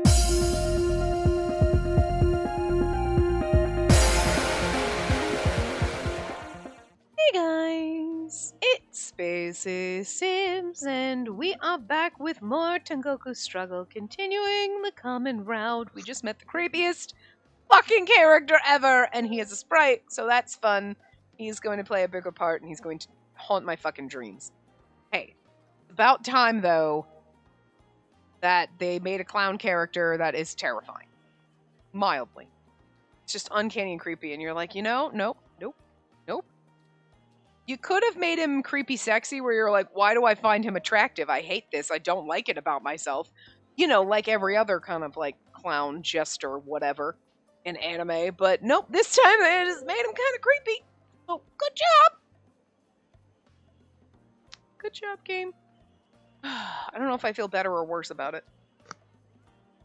Hey guys, it's Spacey Sims, and we are back with more Tengoku Struggle, continuing the common route. We just met the creepiest fucking character ever, and he is a sprite, so that's fun. He's going to play a bigger part, and he's going to haunt my fucking dreams. Hey, about time, though, that they made a clown character that is terrifying. Mildly. It's just uncanny and creepy, and you're like, nope. You could have made him creepy sexy where you're like, why do I find him attractive? I hate this. I don't like it about myself. Like every other kind of like clown, jester, whatever in anime. But nope, this time they just made him kind of creepy. Oh, good job. Good job, game. I don't know if I feel better or worse about it.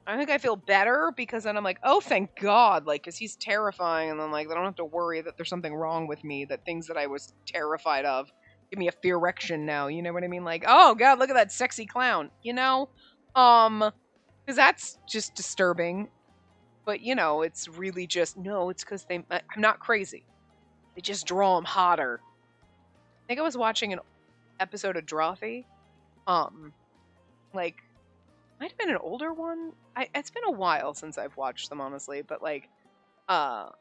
I think I feel better because then I'm like, oh, thank God, like, because he's terrifying, and then, like, I don't have to worry that there's something wrong with me, that things that I was terrified of give me a fear-erection now, you know what I mean? Like, oh, God, look at that sexy clown, because that's just disturbing, but, it's really just, no, it's because I'm not crazy. They just draw him hotter. I think I was watching an episode of Drawthy, like, might have been an older one. It's been a while since I've watched them, honestly, but like, it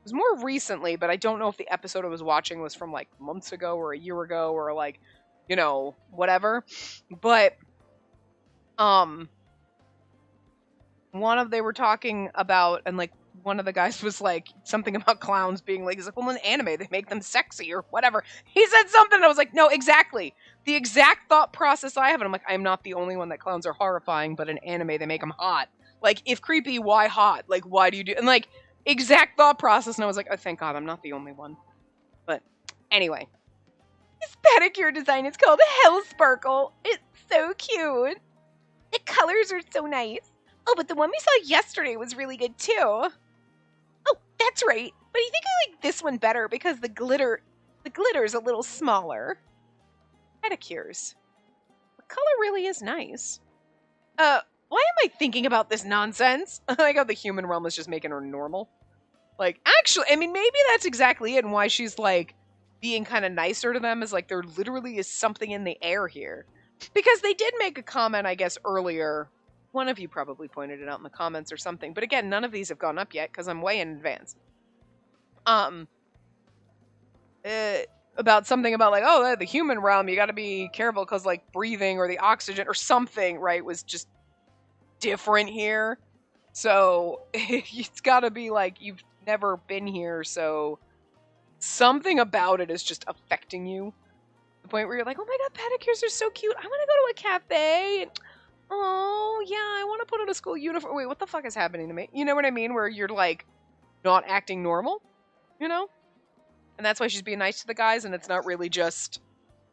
was more recently, but I don't know if the episode I was watching was from like months ago or a year ago or like, whatever. But, they were talking about, and like, one of the guys was like, something about clowns being like, he's like, well, in anime, they make them sexy or whatever. He said something, and I was like, no, exactly. The exact thought process I have, and I'm like, I'm not the only one that clowns are horrifying, but in anime, they make them hot. Like, if creepy, why hot? Like, why do you do... And, like, exact thought process, and I was like, oh, thank God, I'm not the only one. But, anyway. This pedicure design is called Hell Sparkle. It's so cute. The colors are so nice. Oh, but the one we saw yesterday was really good, too. Oh, that's right. But I think I like this one better because the glitter's a little smaller. Pedicures. The color really is nice. Why am I thinking about this nonsense? I like how the human realm is just making her normal. Like, actually, I mean, maybe that's exactly it, and why she's, like, being kind of nicer to them is, like, there literally is something in the air here. Because they did make a comment, I guess, earlier. One of you probably pointed it out in the comments or something. But again, none of these have gone up yet, because I'm way in advance. About something about like, oh, the human realm, you gotta be careful because like breathing or the oxygen or something, right, was just different here. So it's gotta be like you've never been here, so something about it is just affecting you. The point where you're like, oh my God, pedicures are so cute. I want to go to a cafe. And, oh yeah, I want to put on a school uniform. Wait, what the fuck is happening to me? You know what I mean? Where you're like not acting normal, And that's why she's being nice to the guys, and it's not really just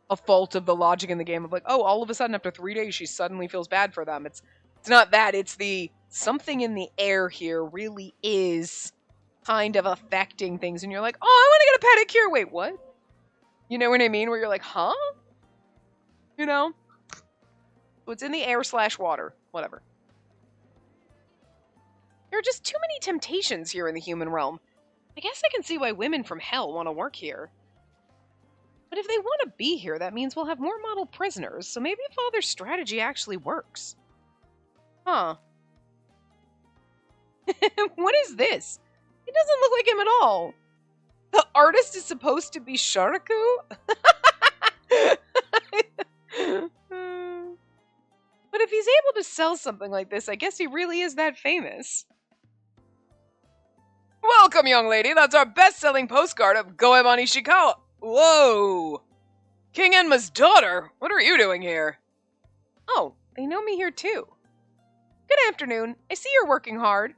a fault of the logic in the game of like, oh, all of a sudden after 3 days she suddenly feels bad for them. It's not that. It's the something in the air here really is kind of affecting things, and you're like, oh, I want to get a pedicure. Wait, what? You know what I mean? Where you're like, huh? So it's in the air / water. Whatever. There are just too many temptations here in the human realm. I guess I can see why women from hell want to work here. But if they want to be here, that means we'll have more model prisoners, so maybe Father's strategy actually works. Huh. What is this? He doesn't look like him at all. The artist is supposed to be Sharaku? But if he's able to sell something like this, I guess he really is that famous. Welcome, young lady. That's our best-selling postcard of Goemon Ishikawa. Whoa! King Enma's daughter? What are you doing here? Oh, they know me here too. Good afternoon. I see you're working hard.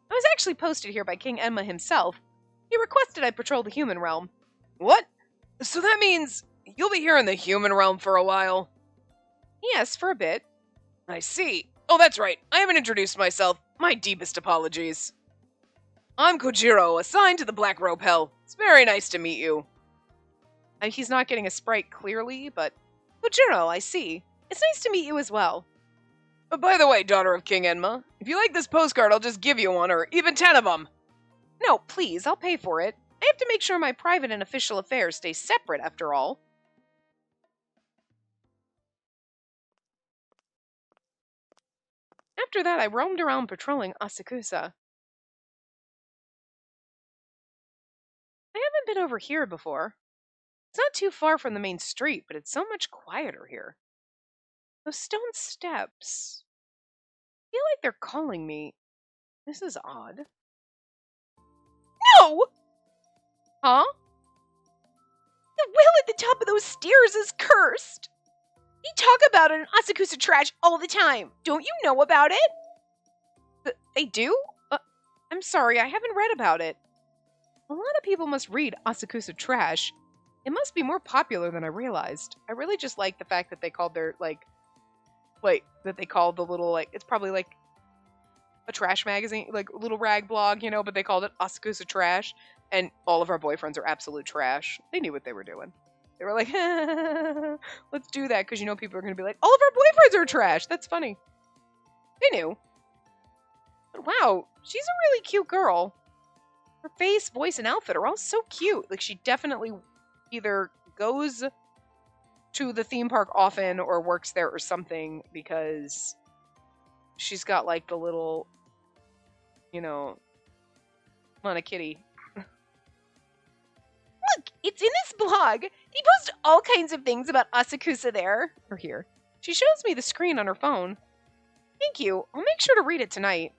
I was actually posted here by King Enma himself. He requested I patrol the human realm. What? So that means you'll be here in the human realm for a while? Yes, for a bit. I see. Oh, that's right. I haven't introduced myself. My deepest apologies. I'm Kojiro, assigned to the Black Robe Hell. It's very nice to meet you. He's not getting a sprite clearly, but... Kojiro, I see. It's nice to meet you as well. But by the way, daughter of King Enma, if you like this postcard, I'll just give you one, or even 10 of them. No, please, I'll pay for it. I have to make sure my private and official affairs stay separate, after all. After that, I roamed around patrolling Asakusa. I haven't been over here before. It's not too far from the main street, but it's so much quieter here. Those stone steps. I feel like they're calling me. This is odd. No! Huh? The well at the top of those stairs is cursed. They talk about it in Asakusa Trash all the time. Don't you know about it? They do? I'm sorry, I haven't read about it. A lot of people must read Asakusa Trash. It must be more popular than I realized. I really just like the fact that they called their, that they called the little, it's probably like a trash magazine, like a little rag blog, but they called it Asakusa Trash, and all of our boyfriends are absolute trash. They knew what they were doing. They were like, let's do that, because people are going to be like, all of our boyfriends are trash. That's funny. They knew. But wow, she's a really cute girl. Her face, voice, and outfit are all so cute. Like, she definitely either goes to the theme park often or works there or something, because she's got, like, the little, Lana Kitty. Look, it's in this blog. They post all kinds of things about Asakusa there. Or here. She shows me the screen on her phone. Thank you. I'll make sure to read it tonight.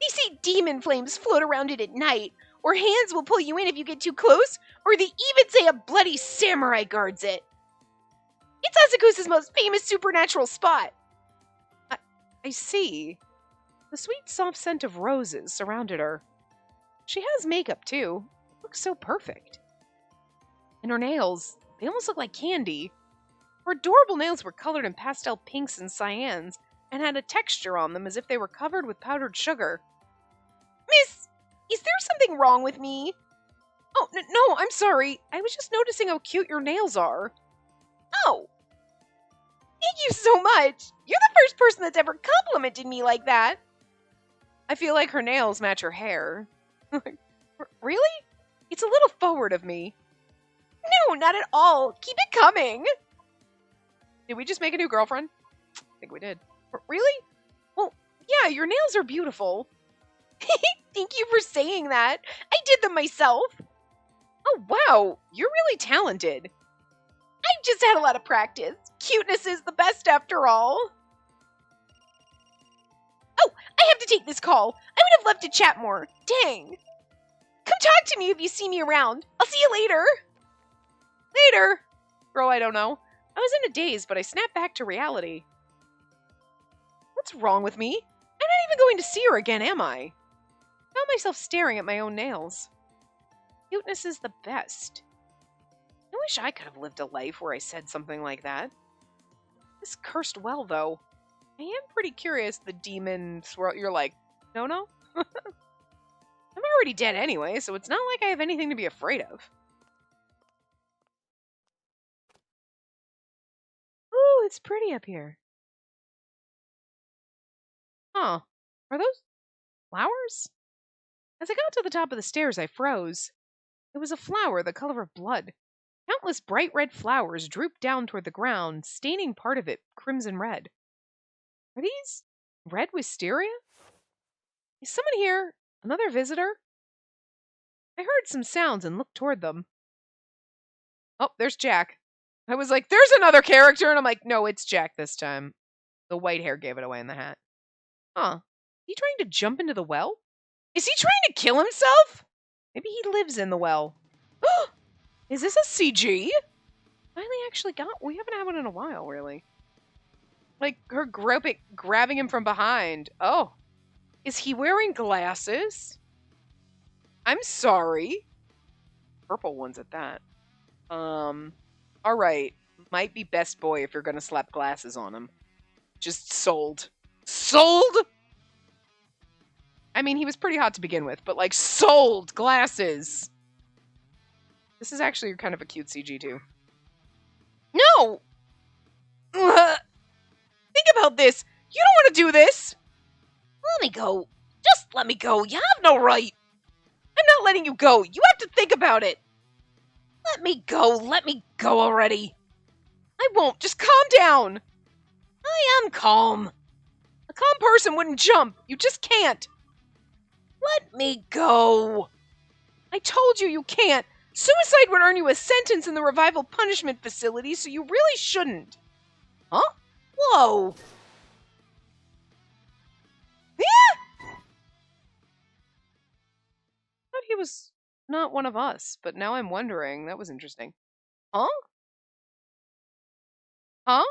They say demon flames float around it at night, or hands will pull you in if you get too close, or they even say a bloody samurai guards it. It's Asakusa's most famous supernatural spot. I see. The sweet, soft scent of roses surrounded her. She has makeup, too. It looks so perfect. And her nails, they almost look like candy. Her adorable nails were colored in pastel pinks and cyans, and had a texture on them as if they were covered with powdered sugar. Miss, is there something wrong with me? Oh, no, I'm sorry. I was just noticing how cute your nails are. Oh. Thank you so much. You're the first person that's ever complimented me like that. I feel like her nails match her hair. Really? It's a little forward of me. No, not at all. Keep it coming. Did we just make a new girlfriend? I think we did. Really? Well, yeah, your nails are beautiful. Thank you for saying that. I did them myself. Oh, wow. You're really talented. I just had a lot of practice. Cuteness is the best after all. Oh, I have to take this call. I would have loved to chat more. Dang. Come talk to me if you see me around. I'll see you later. Later. Girl, I don't know. I was in a daze, but I snapped back to reality. What's wrong with me? I'm not even going to see her again, am I? I found myself staring at my own nails. Cuteness is the best. I wish I could have lived a life where I said something like that. This cursed well, though. I am pretty curious the demon swirl. You're like, no? I'm already dead anyway, so it's not like I have anything to be afraid of. Ooh, it's pretty up here. Huh. Are those flowers? As I got to the top of the stairs, I froze. It was a flower the color of blood. Countless bright red flowers drooped down toward the ground, staining part of it crimson red. Are these red wisteria? Is someone here? Another visitor? I heard some sounds and looked toward them. Oh, there's Jack. I was like, there's another character, and I'm like, no, it's Jack this time. The white hair gave it away in the hat. Huh. Is he trying to jump into the well? Is he trying to kill himself? Maybe he lives in the well. Is this a CG? Finally actually got... We haven't had one in a while, really. Like, her grabbing him from behind. Oh. Is he wearing glasses? I'm sorry. Purple ones at that. Alright. Might be best boy if you're gonna slap glasses on him. Just sold. Sold? I mean, he was pretty hot to begin with, but like, sold glasses. This is actually kind of a cute CG too. No! Think about this. You don't want to do this! Let me go. Just let me go. You have no right. I'm not letting you go. You have to think about it. Let me go. Let me go already. I won't. Just calm down. I am calm. A calm person wouldn't jump. You just can't. Let me go. I told you can't. Suicide would earn you a sentence in the revival punishment facility, so you really shouldn't. Huh? Whoa. Yeah! Thought he was not one of us, but now I'm wondering. That was interesting. Huh? Huh?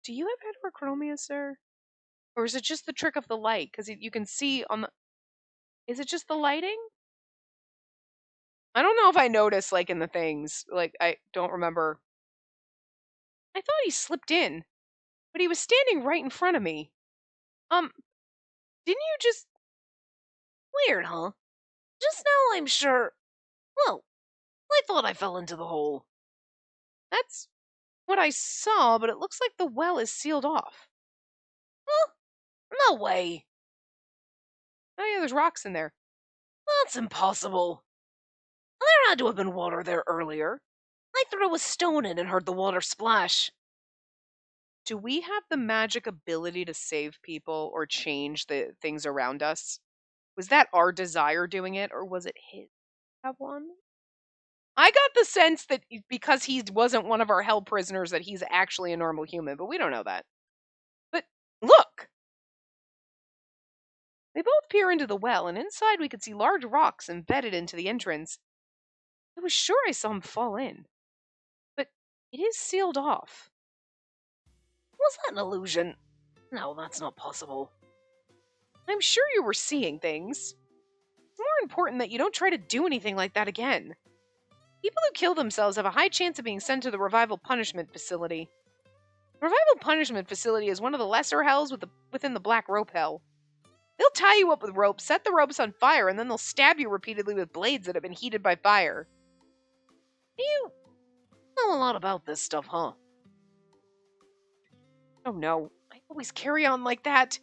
Do you have heterochromia, sir? Or is it just the trick of the light? Because you can see on the... Is it just the lighting? I don't know if I noticed, like, in the things. Like, I don't remember. I thought he slipped in, but he was standing right in front of me. Didn't you just... Weird, huh? Just now I'm sure... Well, I thought I fell into the hole. That's what I saw, but it looks like the well is sealed off. Huh? No way. Oh yeah, there's rocks in there. That's impossible. There had to have been water there earlier. I threw a stone in and heard the water splash. Do we have the magic ability to save people or change the things around us? Was that our desire doing it, or was it his? Have one? I got the sense that because he wasn't one of our hell prisoners, that he's actually a normal human, but we don't know that. But look! They both peer into the well, and inside we could see large rocks embedded into the entrance. I was sure I saw him fall in. But it is sealed off. Was that an illusion? No, that's not possible. I'm sure you were seeing things. It's more important that you don't try to do anything like that again. People who kill themselves have a high chance of being sent to the Revival Punishment Facility. The Revival Punishment Facility is one of the lesser hells within the Black Rope Hell. They'll tie you up with ropes, set the ropes on fire, and then they'll stab you repeatedly with blades that have been heated by fire. You know a lot about this stuff, huh? Oh no, I always carry on like that.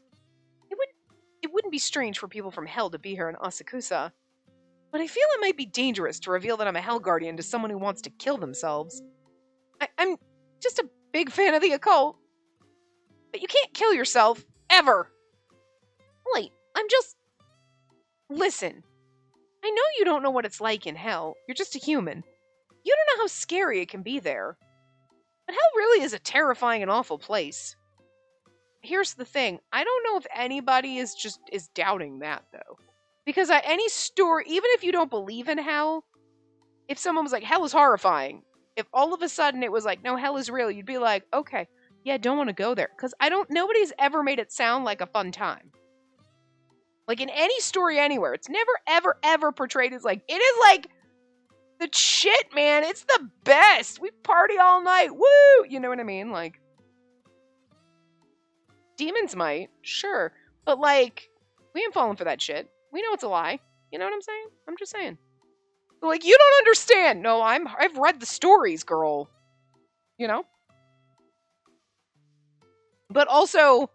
It wouldn't be strange for people from hell to be here in Asakusa. But I feel it might be dangerous to reveal that I'm a Hell Guardian to someone who wants to kill themselves. I'm just a big fan of the occult. But you can't kill yourself, ever. Wait, I'm just... Listen, I know you don't know what it's like in hell. You're just a human. You don't know how scary it can be there. But hell really is a terrifying and awful place. Here's the thing. I don't know if anybody is doubting that, though. Because any story, even if you don't believe in hell, if someone was like, hell is horrifying, if all of a sudden it was like, no, hell is real, you'd be like, okay, yeah, don't want to go there. Because nobody's ever made it sound like a fun time. Like in any story anywhere, it's never, ever, ever portrayed as like, it is like the shit, man. It's the best. We party all night. Woo! You know what I mean? Like, demons might, sure. But like, we ain't falling for that shit. We know it's a lie. You know what I'm saying? I'm just saying. Like, you don't understand. No, I've read the stories, girl. You know? But also,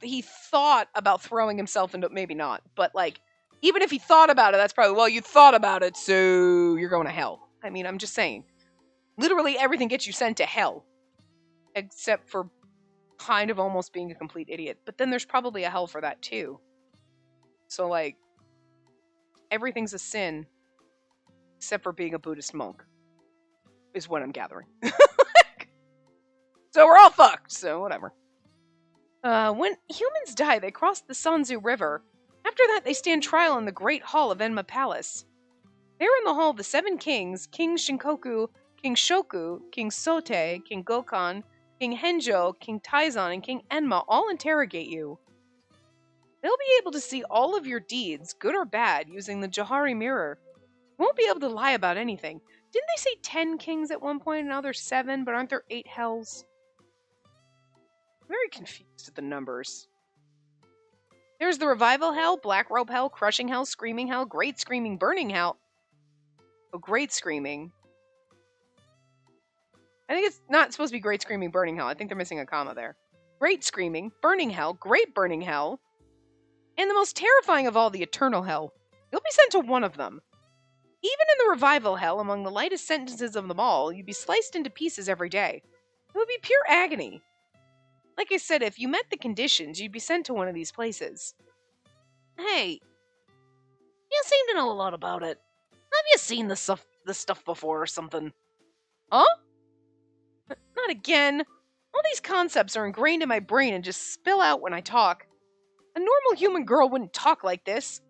he thought about throwing himself into... Maybe not. But, like, even if he thought about it, that's probably... Well, you thought about it, so you're going to hell. I mean, I'm just saying. Literally everything gets you sent to hell. Except for kind of almost being a complete idiot. But then there's probably a hell for that, too. So, like, everything's a sin, except for being a Buddhist monk, is what I'm gathering. So we're all fucked, so whatever. When humans die, they cross the Sanzu River. After that, they stand trial in the Great Hall of Enma Palace. There in the hall, the 7 kings, King Shinkoku, King Shoku, King Sote, King Gokan, King Henjo, King Taizan, and King Enma all interrogate you. They'll be able to see all of your deeds, good or bad, using the Johari mirror. You won't be able to lie about anything. Didn't they say 10 kings at one point, and now there's 7, but aren't there 8 hells? I'm very confused at the numbers. There's the Revival Hell, Black Rope Hell, Crushing Hell, Screaming Hell, Great Screaming, Burning Hell. Oh, Great Screaming. I think it's not supposed to be Great Screaming Burning Hell. I think they're missing a comma there. Great Screaming, Burning Hell, Great Burning Hell, and the most terrifying of all, the Eternal Hell. You'll be sent to one of them. Even in the Revival Hell, among the lightest sentences of them all, you'd be sliced into pieces every day. It would be pure agony. Like I said, if you met the conditions, you'd be sent to one of these places. Hey, you seem to know a lot about it. Have you seen this stuff before or something? Huh? Not again. All these concepts are ingrained in my brain and just spill out when I talk. A normal human girl wouldn't talk like this.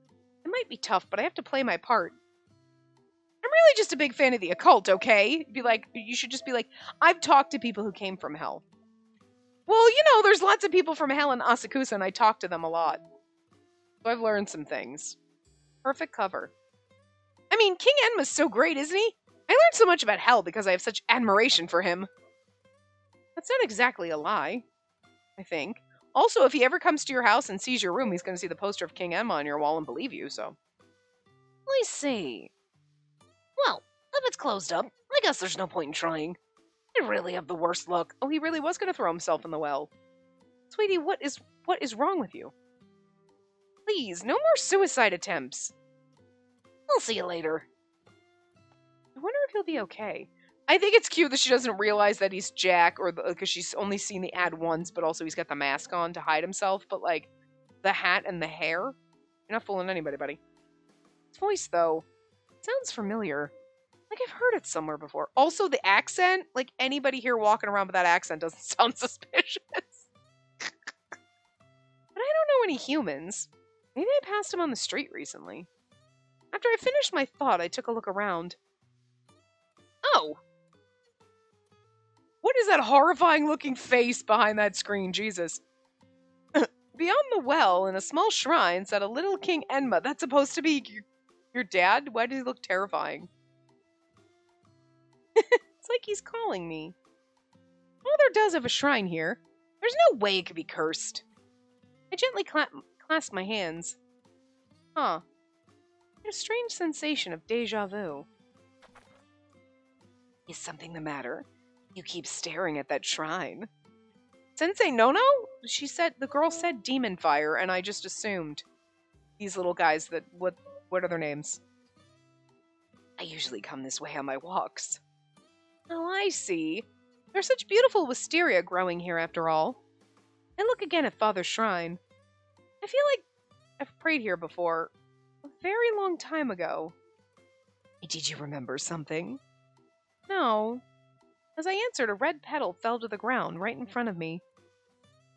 It might be tough, but I have to play my part. I'm really just a big fan of the occult, okay? You should just be like, I've talked to people who came from hell. Well, there's lots of people from hell in Asakusa, and I talk to them a lot. So I've learned some things. Perfect cover. I mean, King Enma's so great, isn't he? I learned so much about hell because I have such admiration for him. That's not exactly a lie, I think. Also, if he ever comes to your house and sees your room, he's going to see the poster of King Enma on your wall and believe you, so. Let me see. Well, if it's closed up, I guess there's no point in trying. I really have the worst luck. Oh, he really was going to throw himself in the well. Sweetie, what is wrong with you? Please, no more suicide attempts. I'll see you later. I wonder if he'll be okay. I think it's cute that she doesn't realize that he's Jack, or because she's only seen the ad once, but also he's got the mask on to hide himself. But like the hat and the hair, you're not fooling anybody, buddy. His voice, though, sounds familiar. Like I've heard it somewhere before. Also, the accent, like anybody here walking around with that accent doesn't sound suspicious. But I don't know any humans. Maybe I passed him on the street recently. After I finished my thought, I took a look around. Oh! What is that horrifying looking face behind that screen? Jesus. Beyond the well, in a small shrine, sat a little King Enma. That's supposed to be your dad? Why does he look terrifying? It's like he's calling me. Mother does have a shrine here. There's no way it could be cursed. I gently clasped my hands. Huh. I had a strange sensation of deja vu. Is something the matter? You keep staring at that shrine. Sensei Nono? The girl said demon fire, and I just assumed. These little guys what are their names? I usually come this way on my walks. Oh, I see. There's such beautiful wisteria growing here after all. I look again at Father's shrine. I feel like I've prayed here before. A very long time ago. Did you remember something? No. As I answered, a red petal fell to the ground right in front of me.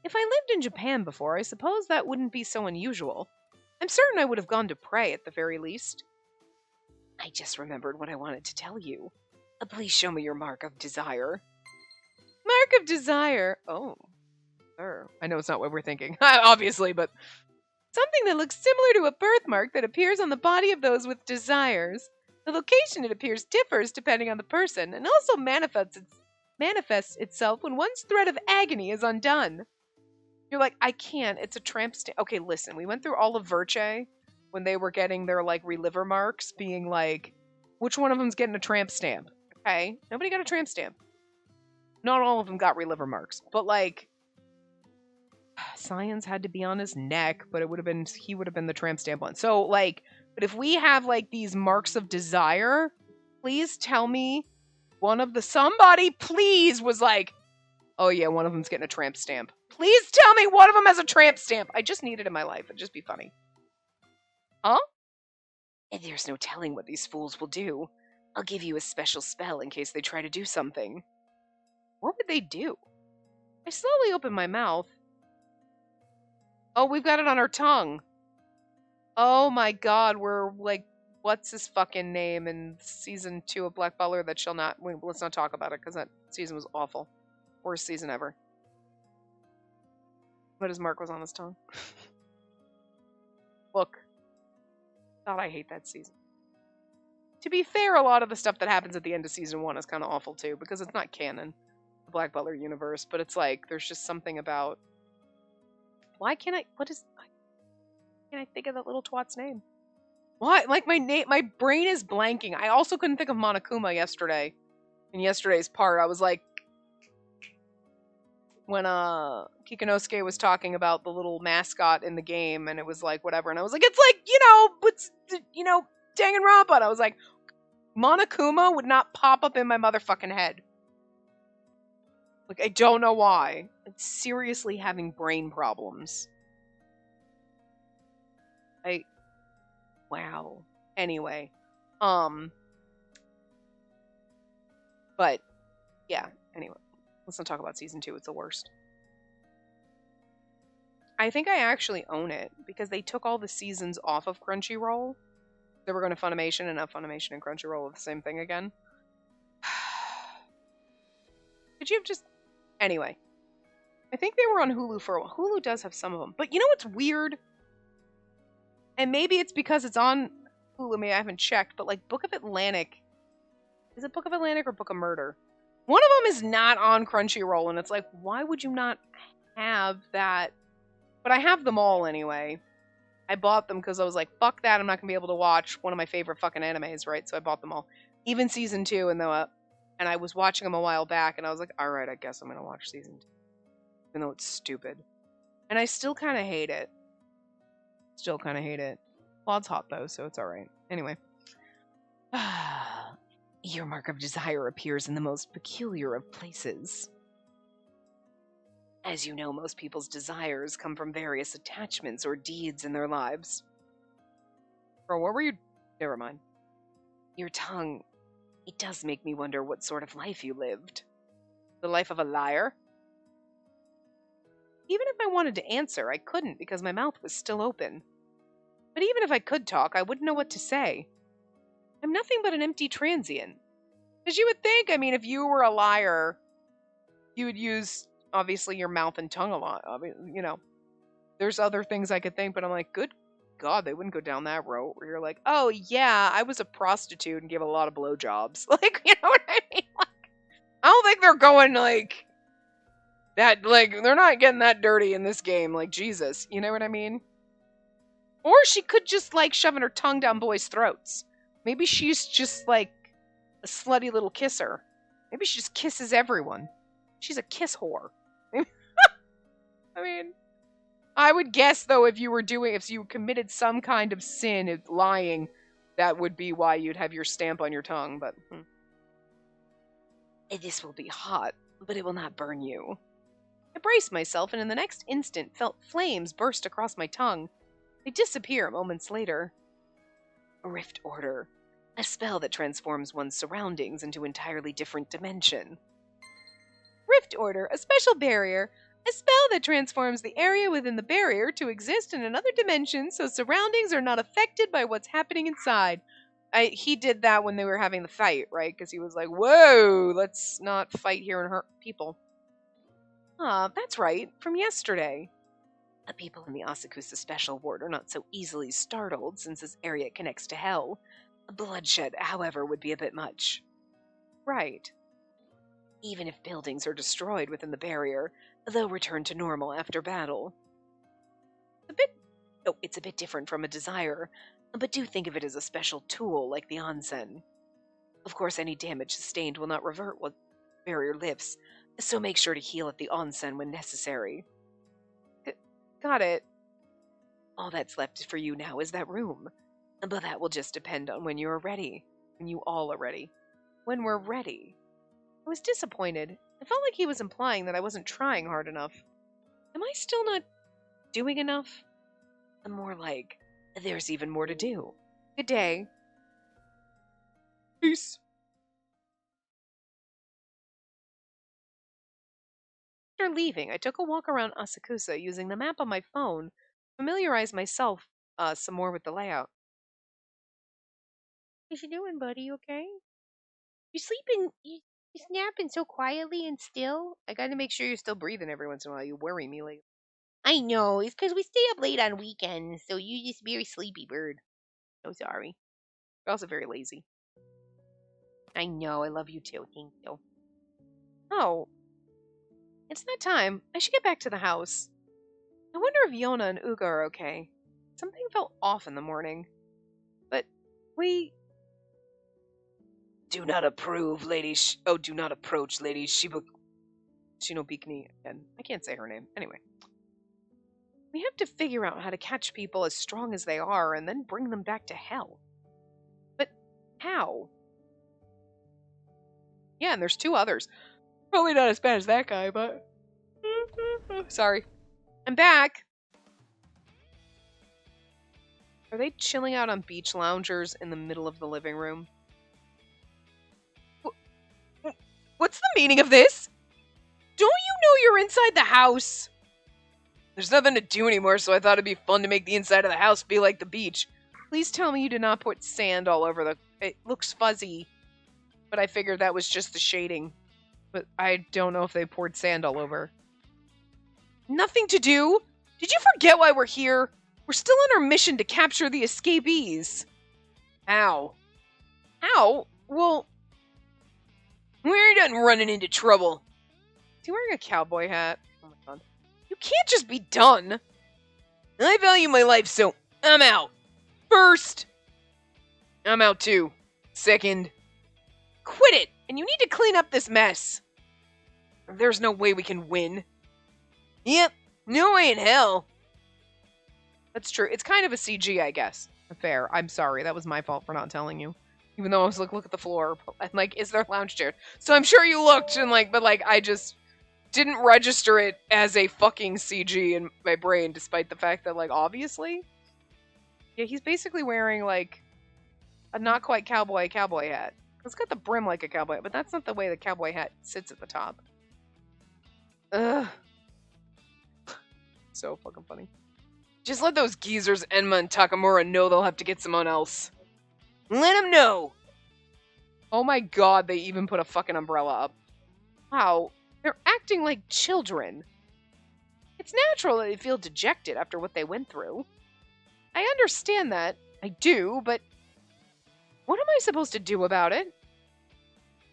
If I lived in Japan before, I suppose that wouldn't be so unusual. I'm certain I would have gone to pray at the very least. I just remembered what I wanted to tell you. Please show me your mark of desire. Mark of desire? Oh. Sure. I know it's not what we're thinking, obviously, but something that looks similar to a birthmark that appears on the body of those with desires. The location it appears differs depending on the person, and also manifests itself when one's thread of agony is undone. You're like, I can't, it's a tramp stamp. Okay, listen, we went through all of Verche when they were getting their, reliver marks, being like, which one of them's getting a tramp stamp? Okay, nobody got a tramp stamp. Not all of them got reliver marks, but, Science had to be on his neck, but he would have been the tramp stamp one. So, but if we have, these marks of desire, please tell me somebody please was like, oh yeah, one of them's getting a tramp stamp. Please tell me one of them has a tramp stamp. I just need it in my life. It'd just be funny. Huh? And there's no telling what these fools will do. I'll give you a special spell in case they try to do something. What would they do? I slowly opened my mouth. Oh, we've got it on our tongue. Oh my god, we're what's his fucking name in season 2 of Black Butler that shall not... let's not talk about it, because that season was awful. Worst season ever. But his mark was on his tongue. Look. God, I hate that season. To be fair, a lot of the stuff that happens at the end of season 1 is kind of awful too, because it's not canon, the Black Butler universe, but it's there's just something about... Why can't I... Can't I think of that little twat's name? Why? My brain is blanking. I also couldn't think of Monokuma yesterday. In yesterday's part, I was like, when Kikinosuke was talking about the little mascot in the game, and it was like whatever, and I was like, it's like, what's Danganronpa, and I was like, Monokuma would not pop up in my motherfucking head. Like, I don't know why. I'm seriously having brain problems. Wow. Anyway. But, yeah. Anyway. Let's not talk about season 2. It's the worst. I think I actually own it, because they took all the seasons off of Crunchyroll. They were going to Funimation, and now Funimation and Crunchyroll are the same thing again. Could you have just... Anyway. I think they were on Hulu for a while. Hulu does have some of them. But you know what's weird? And maybe it's because it's on Hulu. Maybe I haven't checked. But like Book of Atlantic. Is it Book of Atlantic or Book of Murder? One of them is not on Crunchyroll. And it's like, why would you not have that? But I have them all anyway. I bought them because I was like, fuck that. I'm not going to be able to watch one of my favorite fucking animes, right? So I bought them all. Even season 2. And I was watching them a while back. And I was like, alright, I guess I'm going to watch season 2. Even though it's stupid. And I still kind of hate it. Claude's hot, though, so it's alright. Anyway. Your mark of desire appears in the most peculiar of places. As you know, most people's desires come from various attachments or deeds in their lives. Bro, what were you... Never mind. Your tongue... It does make me wonder what sort of life you lived. The life of a liar? Even if I wanted to answer, I couldn't because my mouth was still open. But even if I could talk, I wouldn't know what to say. I'm nothing but an empty transient. Because you would think, if you were a liar, you would use, obviously, your mouth and tongue a lot. There's other things I could think, but I'm like, good God, they wouldn't go down that road where you're like, oh, yeah, I was a prostitute and gave a lot of blowjobs. Like, you know what I mean? Like, I don't think they're going, like... That, like, they're not getting that dirty in this game. Like, Jesus. You know what I mean? Or she could just, like, shoving her tongue down boys' throats. Maybe she's just, like, a slutty little kisser. Maybe she just kisses everyone. She's a kiss whore. I would guess, though, if you committed some kind of sin of lying, that would be why you'd have your stamp on your tongue, but... This will be hot, but it will not burn you. I braced myself, and in the next instant felt flames burst across my tongue. They disappear moments later. Rift Order. A spell that transforms one's surroundings into an entirely different dimension. Rift Order. A special barrier. A spell that transforms the area within the barrier to exist in another dimension so surroundings are not affected by what's happening inside. He did that when they were having the fight, right? Because he was like, whoa, let's not fight here and hurt people. Ah, that's right, from yesterday. The people in the Asakusa Special Ward are not so easily startled since this area connects to hell. Bloodshed, however, would be a bit much. Right. Even if buildings are destroyed within the barrier, they'll return to normal after battle. It's a bit different from a desire, but do think of it as a special tool like the onsen. Of course, any damage sustained will not revert what barrier lifts, so make sure to heal at the onsen when necessary. Got it. All that's left for you now is that room, but that will just depend on when you are ready. When you all are ready. When we're ready. I was disappointed. I felt like he was implying that I wasn't trying hard enough. Am I still not doing enough? I'm more like, there's even more to do. Good day. Peace. After leaving, I took a walk around Asakusa using the map on my phone to familiarize myself some more with the layout. What you doing, buddy? You okay? You sleeping? You snapping so quietly and still? I gotta make sure you're still breathing every once in a while. You worry me lately. I know. It's because we stay up late on weekends, so you just very sleepy bird. So sorry. You're also very lazy. I know. I love you too. Thank you. Oh. It's that time. I should get back to the house. I wonder if Yona and Uga are okay. Something felt off in the morning. But we... Do not approve, Lady do not approach Lady Shibuya. Shinobikini again. I can't say her name. Anyway. We have to figure out how to catch people as strong as they are and then bring them back to hell. But how? Yeah, and there's 2 others. Probably not as bad as that guy, but... Sorry. I'm back! Are they chilling out on beach loungers in the middle of the living room? What's the meaning of this? Don't you know you're inside the house? There's nothing to do anymore, so I thought it'd be fun to make the inside of the house be like the beach. Please tell me you did not put sand all over the... It looks fuzzy. But I figured that was just the shading. But I don't know if they poured sand all over. Nothing to do? Did you forget why we're here? We're still on our mission to capture the escapees. How? How? Well... We're done running into trouble. Is he wearing a cowboy hat? Oh my god. You can't just be done. I value my life, so I'm out. First. I'm out too. Second. Quit it, and you need to clean up this mess. There's no way we can win. Yep, no way in hell. That's true. It's kind of a CG, I guess. Fair. I'm sorry. That was my fault for not telling you. Even though I was like, look at the floor. And like, is there a lounge chair? So I'm sure you looked and like, but like, I just didn't register it as a fucking CG in my brain, despite the fact that like, obviously. Yeah, he's basically wearing like a not quite cowboy hat. It's got the brim like a cowboy hat, but that's not the way the cowboy hat sits at the top. Ugh. So fucking funny. Just let those geezers Enma and Takamura know they'll have to get someone else. Let them know! Oh my god, they even put a fucking umbrella up. Wow, they're acting like children. It's natural that they feel dejected after what they went through. I understand that. I do, but... what am I supposed to do about it?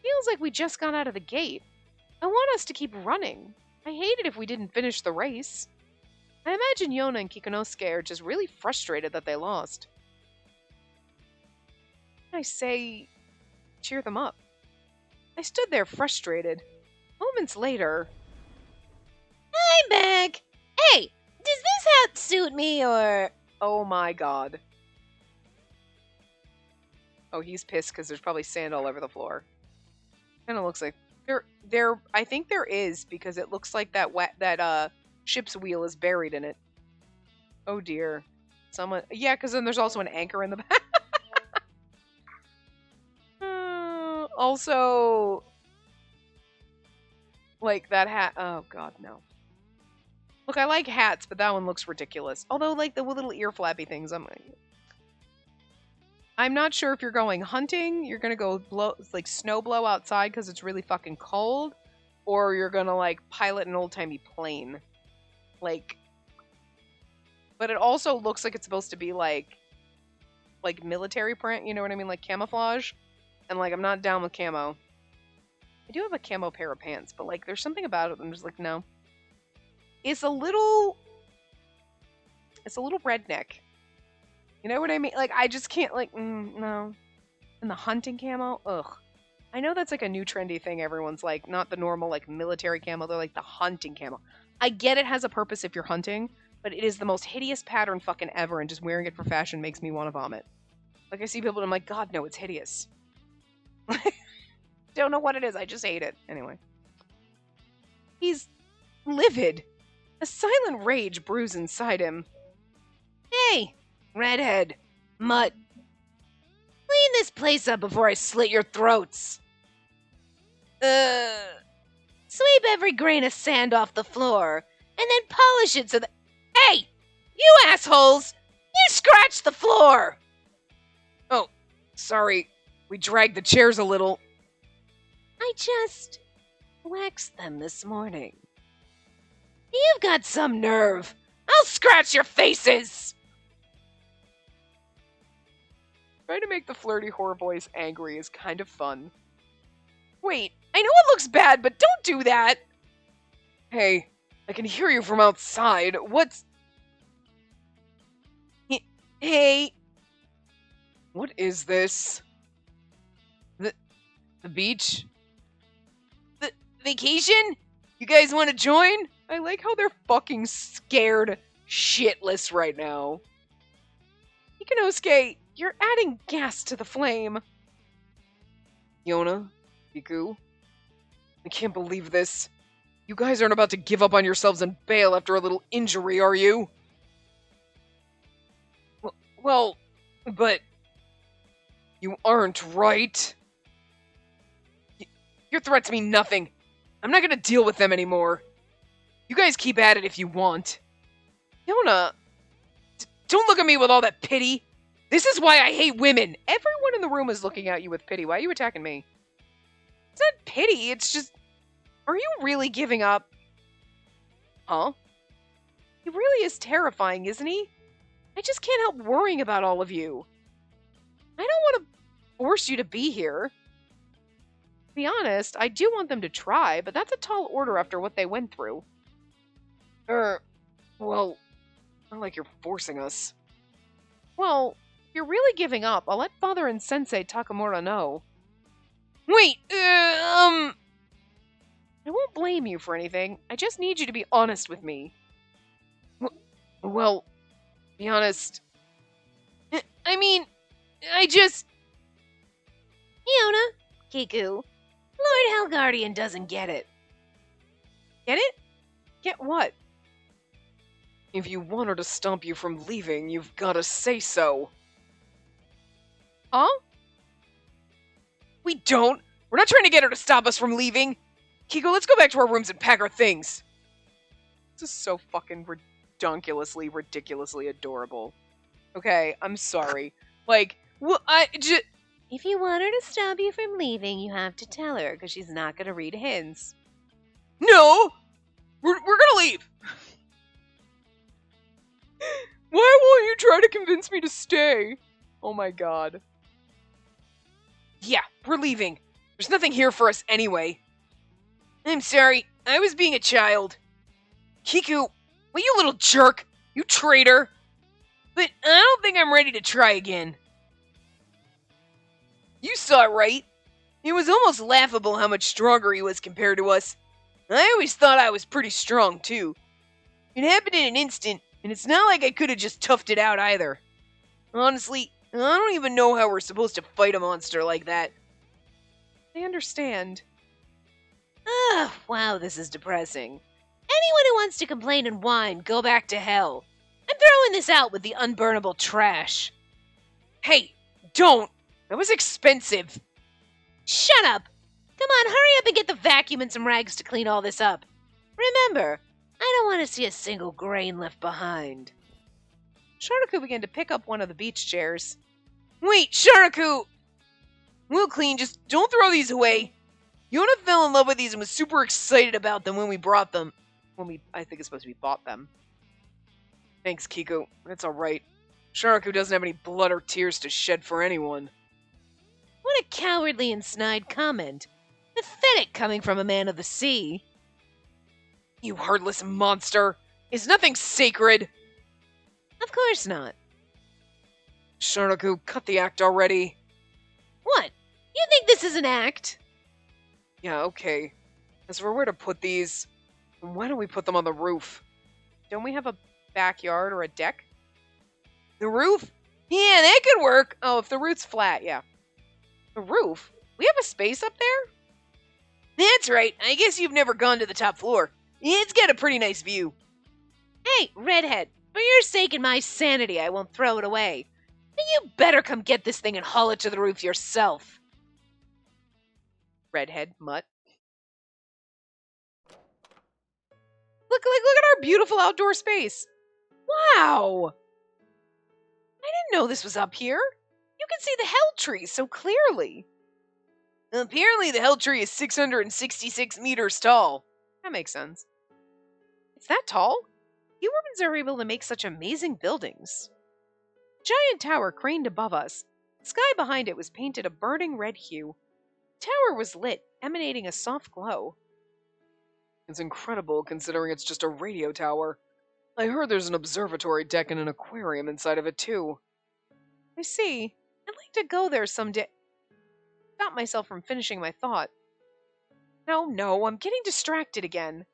Feels like we just got out of the gate. I want us to keep running. I hate it if we didn't finish the race. I imagine Yona and Kikunosuke are just really frustrated that they lost. I say, cheer them up. I stood there frustrated. Moments later... I'm back! Hey, does this hat suit me, or... Oh my god. Oh, he's pissed because there's probably sand all over the floor. Kind of looks like... There, I think there is, because it looks like that ship's wheel is buried in it. Oh dear. Someone... Yeah, because then there's also an anchor in the back. Also, like that hat. Oh god, no. Look, I like hats, but that one looks ridiculous. Although, like the little ear flappy things, I'm not sure if you're going hunting. You're gonna go like snow blow outside because it's really fucking cold, or you're gonna like pilot an old timey plane. Like, but it also looks like it's supposed to be like military print. You know what I mean? Like camouflage. And, like, I'm not down with camo. I do have a camo pair of pants, but, like, there's something about it I'm just like, no. It's a little redneck. You know what I mean? Like, I just can't, like, no. And the hunting camo? Ugh. I know that's, like, a new trendy thing. Everyone's, like, not the normal, like, military camo. They're, like, the hunting camo. I get it has a purpose if you're hunting, but it is the most hideous pattern fucking ever, and just wearing it for fashion makes me want to vomit. Like, I see people and I'm like, God, no, it's hideous. Don't know what it is. I just hate it. Anyway. He's livid. A silent rage brews inside him. Hey, redhead. Mutt. Clean this place up before I slit your throats. Sweep every grain of sand off the floor, and then polish it so that... Hey! You assholes! You scratched the floor! Oh, sorry. We dragged the chairs a little. I just waxed them this morning. You've got some nerve. I'll scratch your faces! Trying to make the flirty horror voice angry is kind of fun. Wait, I know it looks bad, but don't do that! Hey, I can hear you from outside. What's... Hey... What is this? The beach? The vacation? You guys want to join? I like how they're fucking scared shitless right now. Ikinosuke, you're adding gas to the flame. Yona, Kiku, I can't believe this. You guys aren't about to give up on yourselves and bail after a little injury, are you? Well, but... You aren't, right? Your threats mean nothing. I'm not gonna deal with them anymore. You guys keep at it if you want. Yona, don't look at me with all that pity. This is why I hate women. Everyone in the room is looking at you with pity. Why are you attacking me? It's not pity, it's just... Are you really giving up? Huh? He really is terrifying, isn't he? I just can't help worrying about all of you. I don't want to force you to be here. To be honest, I do want them to try, but that's a tall order after what they went through. Well, not like you're forcing us. Well, if you're really giving up, I'll let Father and Sensei Takamura know. Wait, I won't blame you for anything. I just need you to be honest with me. Well, be honest. I mean, I just... Yona, Kiku, Lord Hellguardian doesn't get it. Get it? Get what? If you want her to stop you from leaving, you've gotta say so. Huh? We don't. We're not trying to get her to stop us from leaving. Kiko, let's go back to our rooms and pack our things. This is so fucking ridiculously adorable. Okay, I'm sorry. Like, well, If you want her to stop you from leaving, you have to tell her, because she's not going to read hints. No! We're gonna leave! Why won't you try to convince me to stay? Oh my god. Yeah, we're leaving. There's nothing here for us anyway. I'm sorry, I was being a child. Kiku, well, you little jerk, you traitor. But I don't think I'm ready to try again. You saw it, right? It was almost laughable how much stronger he was compared to us. I always thought I was pretty strong, too. It happened in an instant, and it's not like I could have just toughed it out either. Honestly, I don't even know how we're supposed to fight a monster like that. I understand. Wow, this is depressing. Anyone who wants to complain and whine, go back to hell. I'm throwing this out with the unburnable trash. Hey, don't! That was expensive. Shut up! Come on, hurry up and get the vacuum and some rags to clean all this up. Remember, I don't want to see a single grain left behind. Sharaku began to pick up one of the beach chairs. Wait, Sharaku! We'll clean, just don't throw these away. Yona fell in love with these and was super excited about them when we brought them. I think it's supposed to be bought them. Thanks, Kiku. That's alright. Sharaku doesn't have any blood or tears to shed for anyone. What a cowardly and snide comment. Pathetic coming from a man of the sea. You heartless monster! Is nothing sacred? Of course not. Sharaku, cut the act already. What? You think this is an act? Yeah, okay. As for where to put these, why don't we put them on the roof? Don't we have a backyard or a deck? The roof? Yeah, that could work. Oh, if the roof's flat, yeah. The roof? We have a space up there? That's right. I guess you've never gone to the top floor. It's got a pretty nice view. Hey, redhead, for your sake and my sanity, I won't throw it away. And you better come get this thing and haul it to the roof yourself. Redhead, mutt. Look at our beautiful outdoor space. Wow! I didn't know this was up here. You can see the hell tree so clearly. Apparently the hell tree is 666 meters tall. That makes sense. It's that tall? Humans are able to make such amazing buildings. Giant tower craned above us. The sky behind it was painted a burning red hue. The tower was lit, emanating a soft glow. It's incredible considering it's just a radio tower. I heard there's an observatory deck and an aquarium inside of it too. I see. I'd like to go there someday. Stop myself from finishing my thought. No, I'm getting distracted again.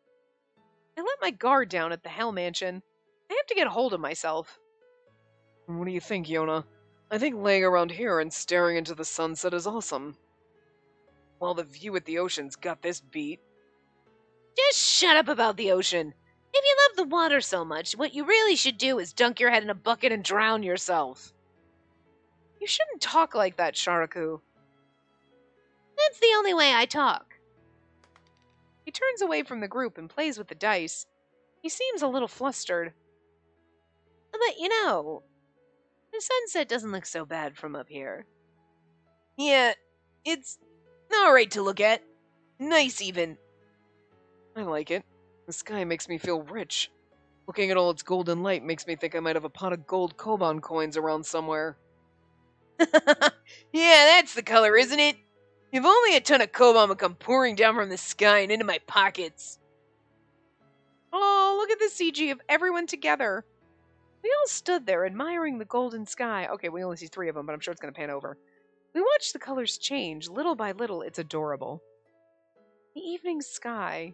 I let my guard down at the Hell Mansion. I have to get a hold of myself. What do you think, Yona? I think laying around here and staring into the sunset is awesome. Well, the view at the ocean's got this beat. Just shut up about the ocean. If you love the water so much, what you really should do is dunk your head in a bucket and drown yourself. You shouldn't talk like that, Sharaku. That's the only way I talk. He turns away from the group and plays with the dice. He seems a little flustered. But you know, the sunset doesn't look so bad from up here. Yeah, it's alright to look at. Nice, even. I like it. The sky makes me feel rich. Looking at all its golden light makes me think I might have a pot of gold Koban coins around somewhere. Yeah, that's the color, isn't it? If only a ton of Koban would come pouring down from the sky and into my pockets. Oh, look at the CG of everyone together. We all stood there admiring the golden sky. Okay, we only see 3 of them, but I'm sure it's going to pan over. We watch the colors change little by little. It's adorable. The evening sky.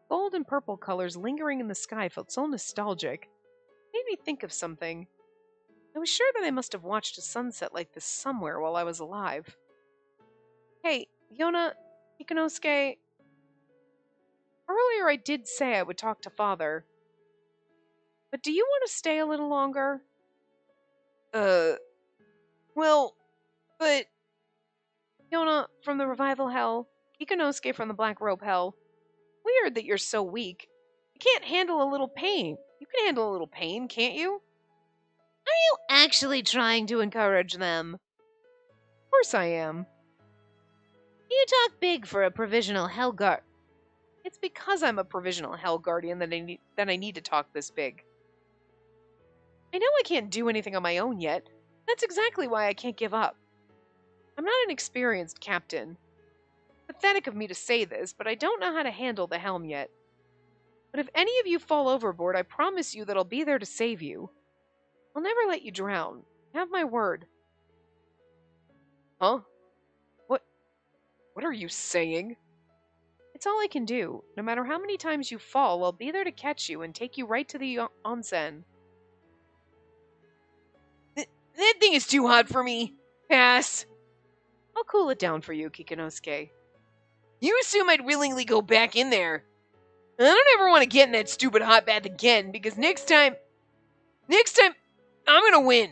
Gold and purple colors lingering in the sky felt so nostalgic. Made me think of something. I was sure that I must have watched a sunset like this somewhere while I was alive. Hey, Yona, Ikanosuke. Earlier I did say I would talk to Father. But do you want to stay a little longer? Well, but... Yona from the Revival Hell, Ikanosuke from the Black Robe Hell. Weird that you're so weak. You can't handle a little pain. You can handle a little pain, can't you? Are you actually trying to encourage them? Of course I am. You talk big for a provisional Hell Guard. It's because I'm a provisional Hell Guardian that I need to talk this big. I know I can't do anything on my own yet. That's exactly why I can't give up. I'm not an experienced captain. Pathetic of me to say this, but I don't know how to handle the helm yet. But if any of you fall overboard, I promise you that I'll be there to save you. I'll never let you drown. Have my word. Huh? What are you saying? It's all I can do. No matter how many times you fall, I'll be there to catch you and take you right to the onsen. That thing is too hot for me. Pass. I'll cool it down for you, Kikanosuke. You assume I'd willingly go back in there. I don't ever want to get in that stupid hot bath again, because next time, I'm gonna win.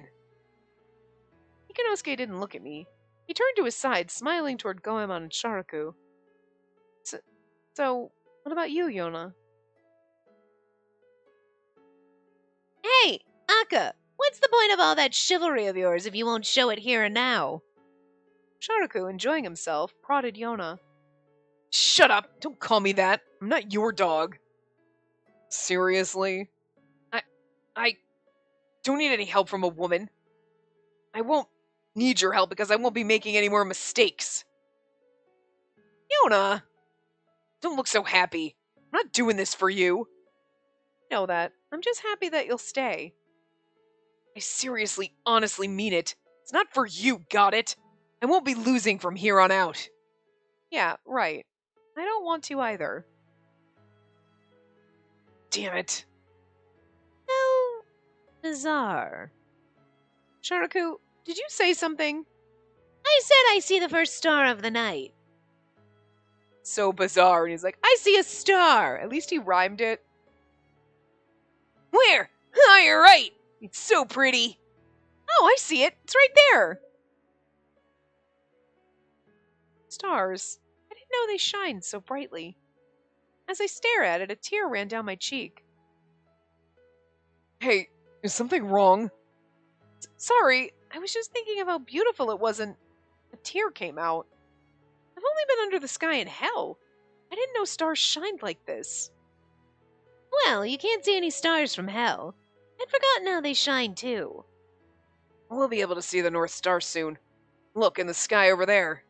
Ikanosuke didn't look at me. He turned to his side, smiling toward Goemon and Sharaku. So, what about you, Yona? Hey, Akka, what's the point of all that chivalry of yours if you won't show it here and now? Sharaku, enjoying himself, prodded Yona. Shut up! Don't call me that! I'm not your dog. Seriously? I don't need any help from a woman. I won't need your help because I won't be making any more mistakes. Yona! Don't look so happy. I'm not doing this for you. I know that. I'm just happy that you'll stay. I seriously, honestly mean it. It's not for you, got it? I won't be losing from here on out. Yeah, right. I don't want to either. Damn it. How bizarre. Sharaku, did you say something? I said I see the first star of the night. So bizarre. And he's like, I see a star. At least he rhymed it. Where? Oh, you're right. It's so pretty. Oh, I see it. It's right there. Stars. I didn't know they shined so brightly. As I stare at it, a tear ran down my cheek. Hey, is something wrong? Sorry, I was just thinking of how beautiful it was and a tear came out. I've only been under the sky in hell. I didn't know stars shined like this. Well, you can't see any stars from hell. I'd forgotten how they shine, too. We'll be able to see the North Star soon. Look, in the sky over there.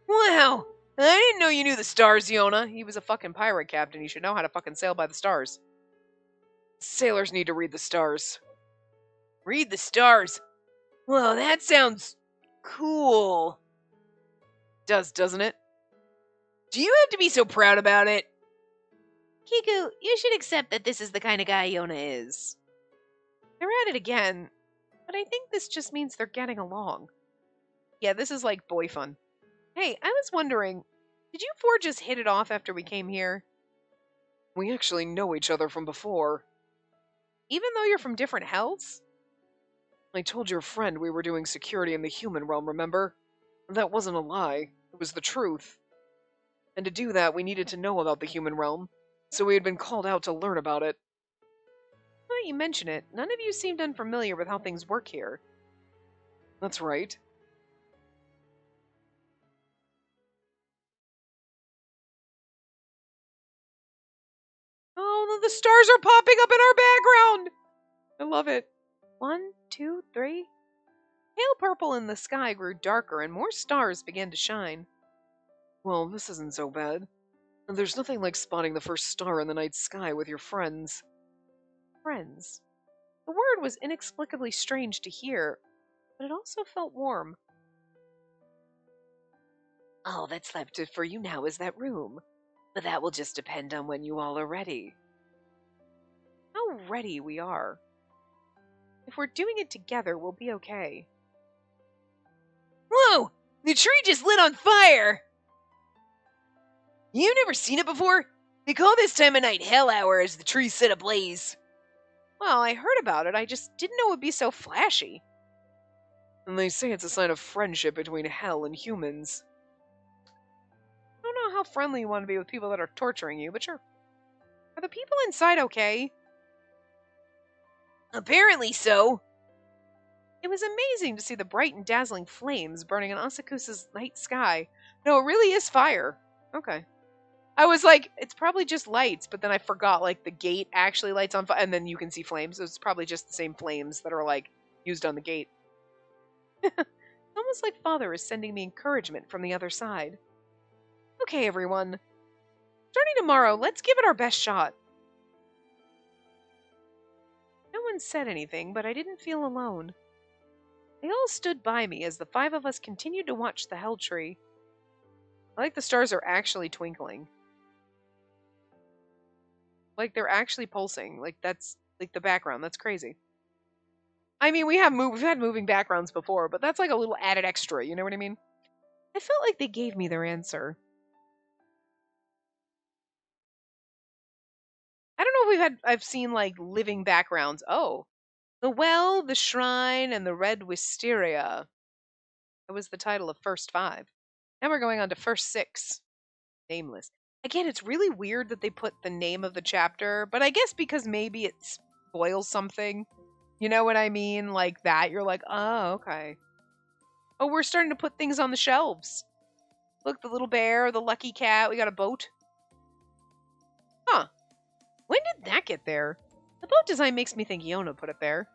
Wow! I didn't know you knew the stars, Yona. He was a fucking pirate captain. You should know how to fucking sail by the stars. Sailors need to read the stars. Read the stars? Whoa, that sounds cool. Doesn't it? Do you have to be so proud about it? Kiku, you should accept that this is the kind of guy Yona is. They're at it again, but I think this just means they're getting along. Yeah, this is like boy fun. Hey, I was wondering, did you four just hit it off after we came here? We actually know each other from before. Even though you're from different hells? I told your friend we were doing security in the human realm, remember? That wasn't a lie. It was the truth. And to do that, we needed to know about the human realm, so we had been called out to learn about it. Now that you mention it, none of you seemed unfamiliar with how things work here. That's right. Oh, the stars are popping up in our background! I love it. 1, 2, 3. Pale purple in the sky grew darker and more stars began to shine. Well, this isn't so bad. There's nothing like spotting the first star in the night sky with your friends. Friends. The word was inexplicably strange to hear, but it also felt warm. All that's left for you now is that room, but that will just depend on when you all are ready. How ready we are. If we're doing it together, we'll be okay. Whoa! The tree just lit on fire! You've never seen it before? They call this time of night hell hour as the tree's set ablaze. Well, I heard about it, I just didn't know it would be so flashy. And they say it's a sign of friendship between hell and humans. I don't know how friendly you want to be with people that are torturing you, but sure. Are the people inside okay? Apparently so. It was amazing to see the bright and dazzling flames burning in Asakusa's night sky. No, it really is fire. Okay. I was like, it's probably just lights, but then I forgot, like, the gate actually lights on fire, and then you can see flames, so it's probably just the same flames that are, like, used on the gate. It's almost like Father is sending me encouragement from the other side. Okay, everyone. Starting tomorrow, let's give it our best shot. No one said anything, but I didn't feel alone. They all stood by me as the 5 of us continued to watch the hell tree. I like the stars are actually twinkling. Like, they're actually pulsing. Like, that's, like, the background. That's crazy. I mean, we've had moving backgrounds before, but that's like a little added extra, you know what I mean? I felt like they gave me their answer. I don't know if I've seen, like, living backgrounds. Oh. The Well, the Shrine, and the Red Wisteria. That was the title of first 5. Now we're going on to first 6. Nameless. Again, it's really weird that they put the name of the chapter, but I guess because maybe it spoils something. You know what I mean? Like that. You're like, oh, okay. Oh, we're starting to put things on the shelves. Look, the little bear, the lucky cat, we got a boat. Huh. When did that get there? The boat design makes me think Yona put it there.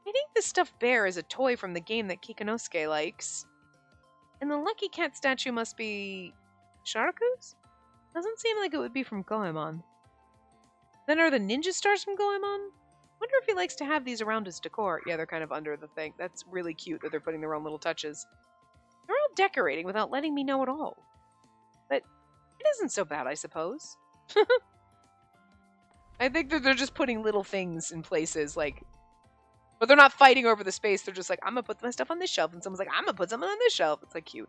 I think the stuffed bear is a toy from the game that Kikanosuke likes. And the lucky cat statue must be Sharaku's? Doesn't seem like it would be from Goemon. Then are the ninja stars from Goemon? Wonder if he likes to have these around his decor. Yeah, they're kind of under the thing. That's really cute that they're putting their own little touches. They're all decorating without letting me know at all. But it isn't so bad, I suppose. I think that they're just putting little things in places, like... But they're not fighting over the space. They're just like, I'm gonna put my stuff on this shelf. And someone's like, I'm gonna put something on this shelf. It's like cute.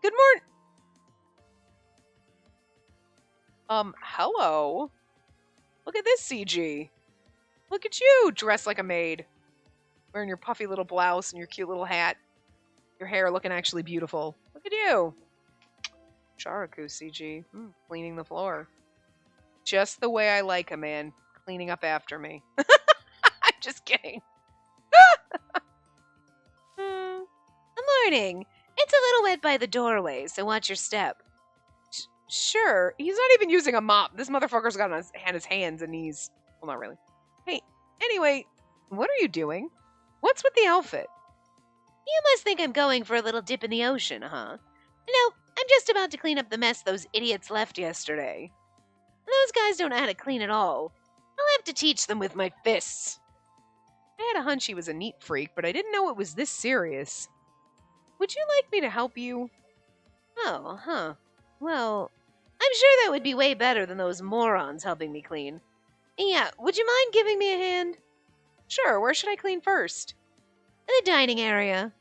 Good morning. Hello? Look at this CG. Look at you, dressed like a maid. Wearing your puffy little blouse and your cute little hat. Your hair looking actually beautiful. Look at you. Sharaku CG. Cleaning the floor. Just the way I like a man. Cleaning up after me. I'm just kidding. Morning. It's a little wet by the doorway, so watch your step. Sure. He's not even using a mop. This motherfucker's got on his hands and knees. Well, not really. Hey, anyway, what are you doing? What's with the outfit? You must think I'm going for a little dip in the ocean, huh? No, I'm just about to clean up the mess those idiots left yesterday. Those guys don't know how to clean at all. I'll have to teach them with my fists. I had a hunch he was a neat freak, but I didn't know it was this serious. Would you like me to help you? Oh, huh. Well, I'm sure that would be way better than those morons helping me clean. Yeah, would you mind giving me a hand? Sure, where should I clean first? The dining area.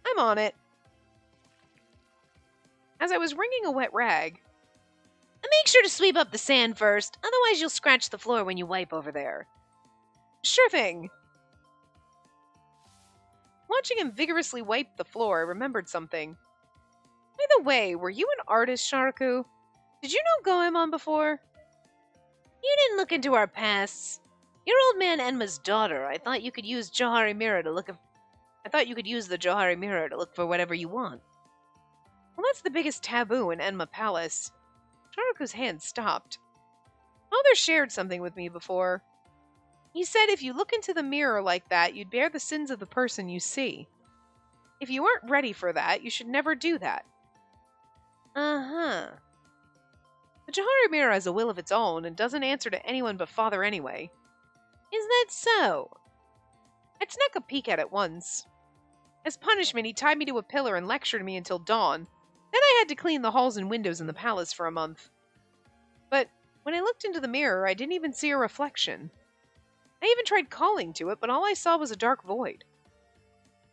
I'm on it. As I was wringing a wet rag, Make sure to sweep up the sand first, otherwise you'll scratch the floor when you wipe over there. sure thing. Watching him vigorously wipe the floor, I remembered something. By the way, were you an artist, Sharaku? Did you know Goemon before? You didn't look into our pasts. You're old man Enma's daughter. I thought you could use the Johari mirror to look for whatever you want. Well, that's the biggest taboo in Enma Palace. Sharaku's hand stopped. Father shared something with me before. He said if you look into the mirror like that, you'd bear the sins of the person you see. If you aren't ready for that, you should never do that. Uh-huh. The Johari mirror has a will of its own and doesn't answer to anyone but Father anyway. Is that so? I'd snuck a peek at it once. As punishment, he tied me to a pillar and lectured me until dawn. Then I had to clean the halls and windows in the palace for a month. But when I looked into the mirror, I didn't even see a reflection. I even tried calling to it, but all I saw was a dark void.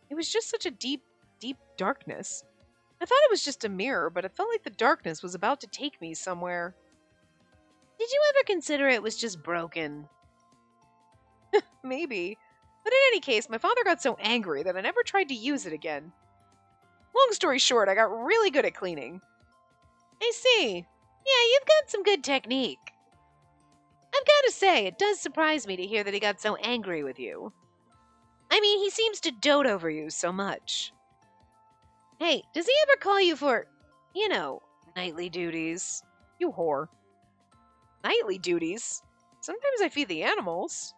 It was just such a deep, deep darkness. I thought it was just a mirror, but it felt like the darkness was about to take me somewhere. Did you ever consider it was just broken? Maybe. But in any case, my father got so angry that I never tried to use it again. Long story short, I got really good at cleaning. I see. Yeah, you've got some good technique. I've got to say, it does surprise me to hear that he got so angry with you. I mean, he seems to dote over you so much. Hey, does he ever call you for, nightly duties? You whore. Nightly duties? Sometimes I feed the animals.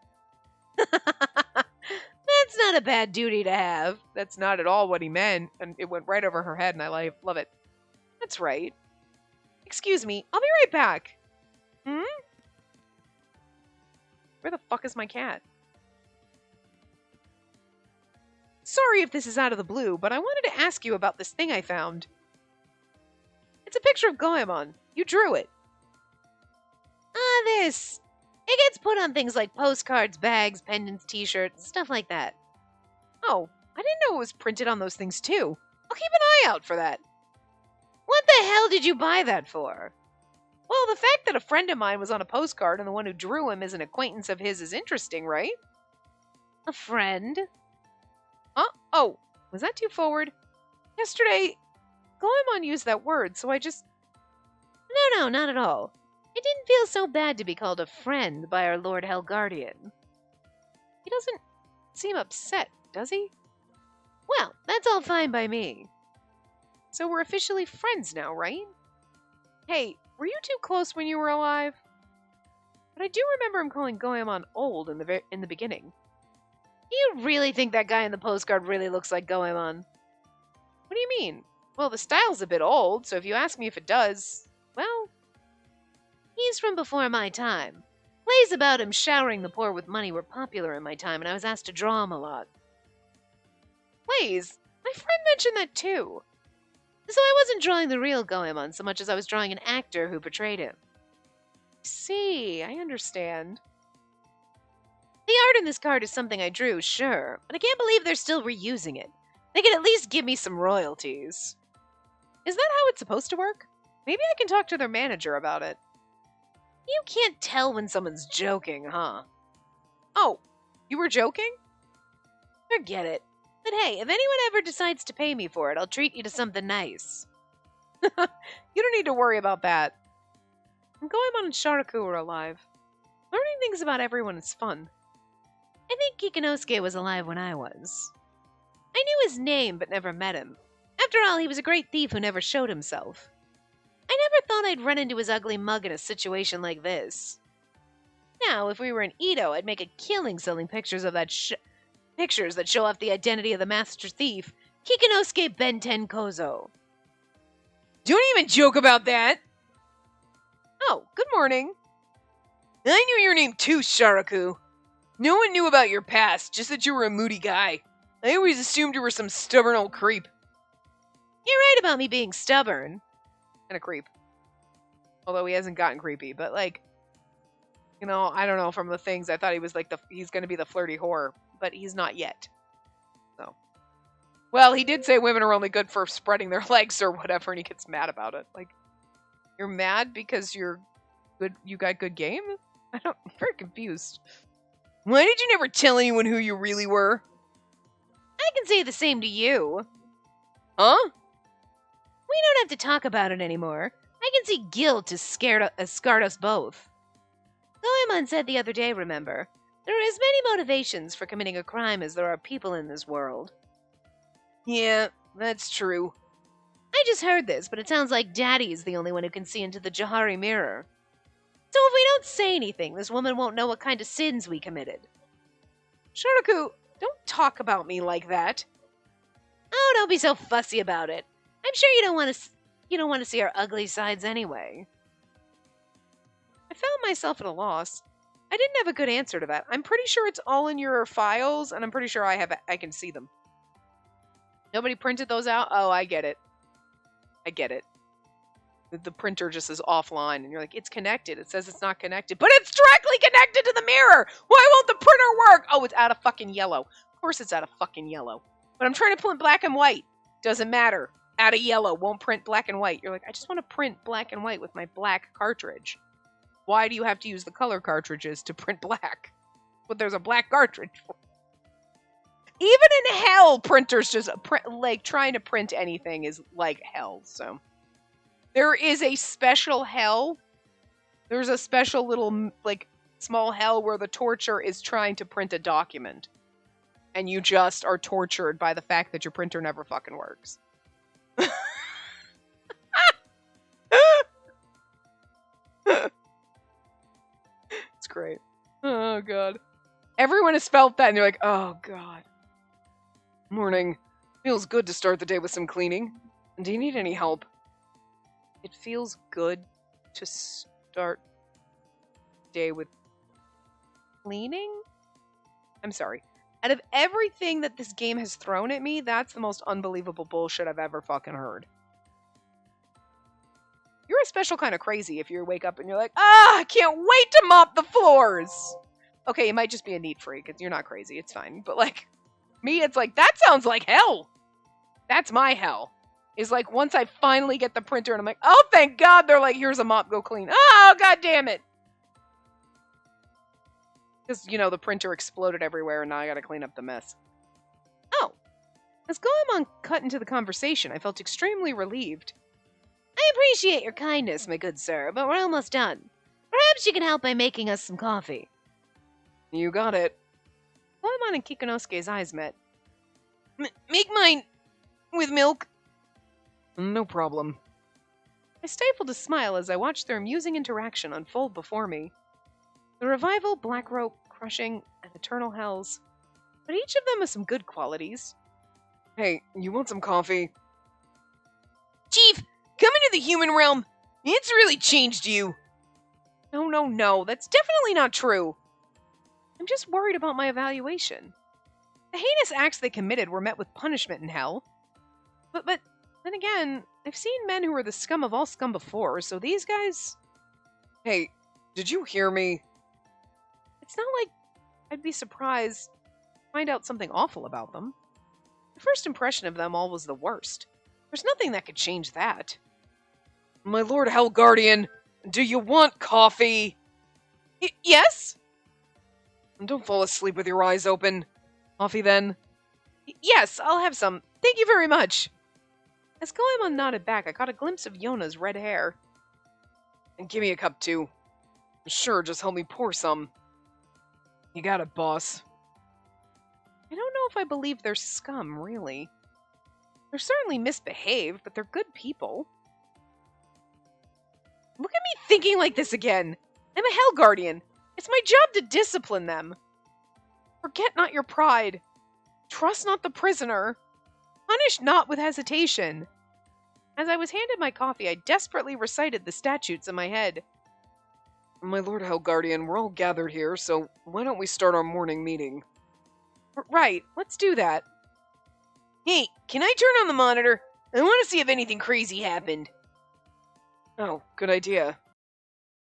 That's not a bad duty to have. That's not at all what he meant, and it went right over her head, and I love it. That's right. Excuse me, I'll be right back. Where the fuck is my cat? Sorry if this is out of the blue, but I wanted to ask you about this thing I found. It's a picture of Goemon. You drew it. This. It gets put on things like postcards, bags, pendants, t-shirts, stuff like that. Oh, I didn't know it was printed on those things too. I'll keep an eye out for that. What the hell did you buy that for? Well, the fact that a friend of mine was on a postcard and the one who drew him is an acquaintance of his is interesting, right? A friend? Huh? Oh, was that too forward? Yesterday, Goemon used that word, so I just... No, not at all. It didn't feel so bad to be called a friend by our Lord Helguardian. He doesn't seem upset, does he? Well, that's all fine by me. So we're officially friends now, right? Hey, were you too close when you were alive? But I do remember him calling Goemon old in the beginning. Do you really think that guy in the postcard really looks like Goemon? What do you mean? Well, the style's a bit old, so if you ask me if it does, well... He's from before my time. Plays about him showering the poor with money were popular in my time, and I was asked to draw him a lot. Plays? My friend mentioned that too. So I wasn't drawing the real Goemon so much as I was drawing an actor who portrayed him. See, I understand. The art in this card is something I drew, sure, but I can't believe they're still reusing it. They could at least give me some royalties. Is that how it's supposed to work? Maybe I can talk to their manager about it. You can't tell when someone's joking, huh? Oh, you were joking? Forget it. But hey, if anyone ever decides to pay me for it, I'll treat you to something nice. You don't need to worry about that. Goemon and Sharaku are alive. Learning things about everyone is fun. I think Kikinosuke was alive when I was. I knew his name, but never met him. After all, he was a great thief who never showed himself. I never thought I'd run into his ugly mug in a situation like this. Now, if we were in Edo, I'd make a killing selling pictures of that pictures that show off the identity of the master thief, Kikinosuke Benten Kozo. Don't even joke about that! Oh, good morning. I knew your name too, Sharaku. No one knew about your past, just that you were a moody guy. I always assumed you were some stubborn old creep. You're right about me being stubborn. And a creep. Although he hasn't gotten creepy, but like, you know, I don't know. From the things I thought he was like he's going to be the flirty whore, but he's not yet. So, well, he did say women are only good for spreading their legs or whatever, and he gets mad about it. Like, you're mad because you're good. You got good game. I'm very confused. Why did you never tell anyone who you really were? I can say the same to you. Huh? We don't have to talk about it anymore. I can see guilt has scarred us both. Goemon said the other day, remember, there are as many motivations for committing a crime as there are people in this world. Yeah, that's true. I just heard this, but it sounds like Daddy's the only one who can see into the Johari mirror. So if we don't say anything, this woman won't know what kind of sins we committed. Shotoku, don't talk about me like that. Oh, don't be so fussy about it. I'm sure you don't want to see our ugly sides anyway. I found myself at a loss. I didn't have a good answer to that. I'm pretty sure it's all in your files, and I'm pretty sure I can see them. Nobody printed those out? Oh, I get it. I get it. The printer just is offline, and you're like, it's connected. It says it's not connected, but it's directly connected to the mirror. Why won't the printer work? Oh, it's out of fucking yellow. Of course it's out of fucking yellow. But I'm trying to print black and white. Doesn't matter. Out of yellow. Won't print black and white. You're like, I just want to print black and white with my black cartridge. Why do you have to use the color cartridges to print black? But there's a black cartridge for. Even in hell, printers just trying to print anything is like hell. So there is a special hell. There's a special little small hell where the torture is trying to print a document, and you just are tortured by the fact that your printer never fucking works. It's great. Oh god. Everyone has felt that, and they're like, oh god. Morning. Feels good to start the day with some cleaning. Do you need any help? It feels good to start the day with cleaning? I'm sorry. Out of everything that this game has thrown at me, that's the most unbelievable bullshit I've ever fucking heard. You're a special kind of crazy if you wake up and you're like, I can't wait to mop the floors. Okay, you might just be a neat freak. You're not crazy. It's fine. But like, me, it's like, that sounds like hell. That's my hell. Is like, once I finally get the printer and I'm like, oh, thank God. They're like, here's a mop, go clean. Oh, God damn it. Because, you know, the printer exploded everywhere and now I gotta clean up the mess. Oh. As Goemon cut into the conversation, I felt extremely relieved. I appreciate your kindness, my good sir, but we're almost done. Perhaps you can help by making us some coffee. You got it. Goemon and Kikunosuke's eyes met. Make mine with milk. No problem. I stifled a smile as I watched their amusing interaction unfold before me. The revival, black rope, crushing, and eternal hells. But each of them has some good qualities. Hey, you want some coffee? Chief, coming to the human realm, it's really changed you. No, that's definitely not true. I'm just worried about my evaluation. The heinous acts they committed were met with punishment in hell. But then again, I've seen men who were the scum of all scum before, so these guys... Hey, did you hear me? It's not like I'd be surprised to find out something awful about them. My first impression of them all was the worst. There's nothing that could change that. My Lord Hell Guardian, do you want coffee? Yes? Don't fall asleep with your eyes open. Coffee, then? Yes, I'll have some. Thank you very much. As Goemon nodded back, I caught a glimpse of Yona's red hair. And give me a cup, too. Sure, just help me pour some. You got it, boss. I don't know if I believe they're scum, really. They're certainly misbehaved, but they're good people. Look at me thinking like this again. I'm a Hell Guardian. It's my job to discipline them. Forget not your pride. Trust not the prisoner. Punish not with hesitation. As I was handed my coffee, I desperately recited the statutes in my head. My Lord Hell Guardian, we're all gathered here, so why don't we start our morning meeting? Right, let's do that. Hey, can I turn on the monitor? I want to see if anything crazy happened. Oh, good idea.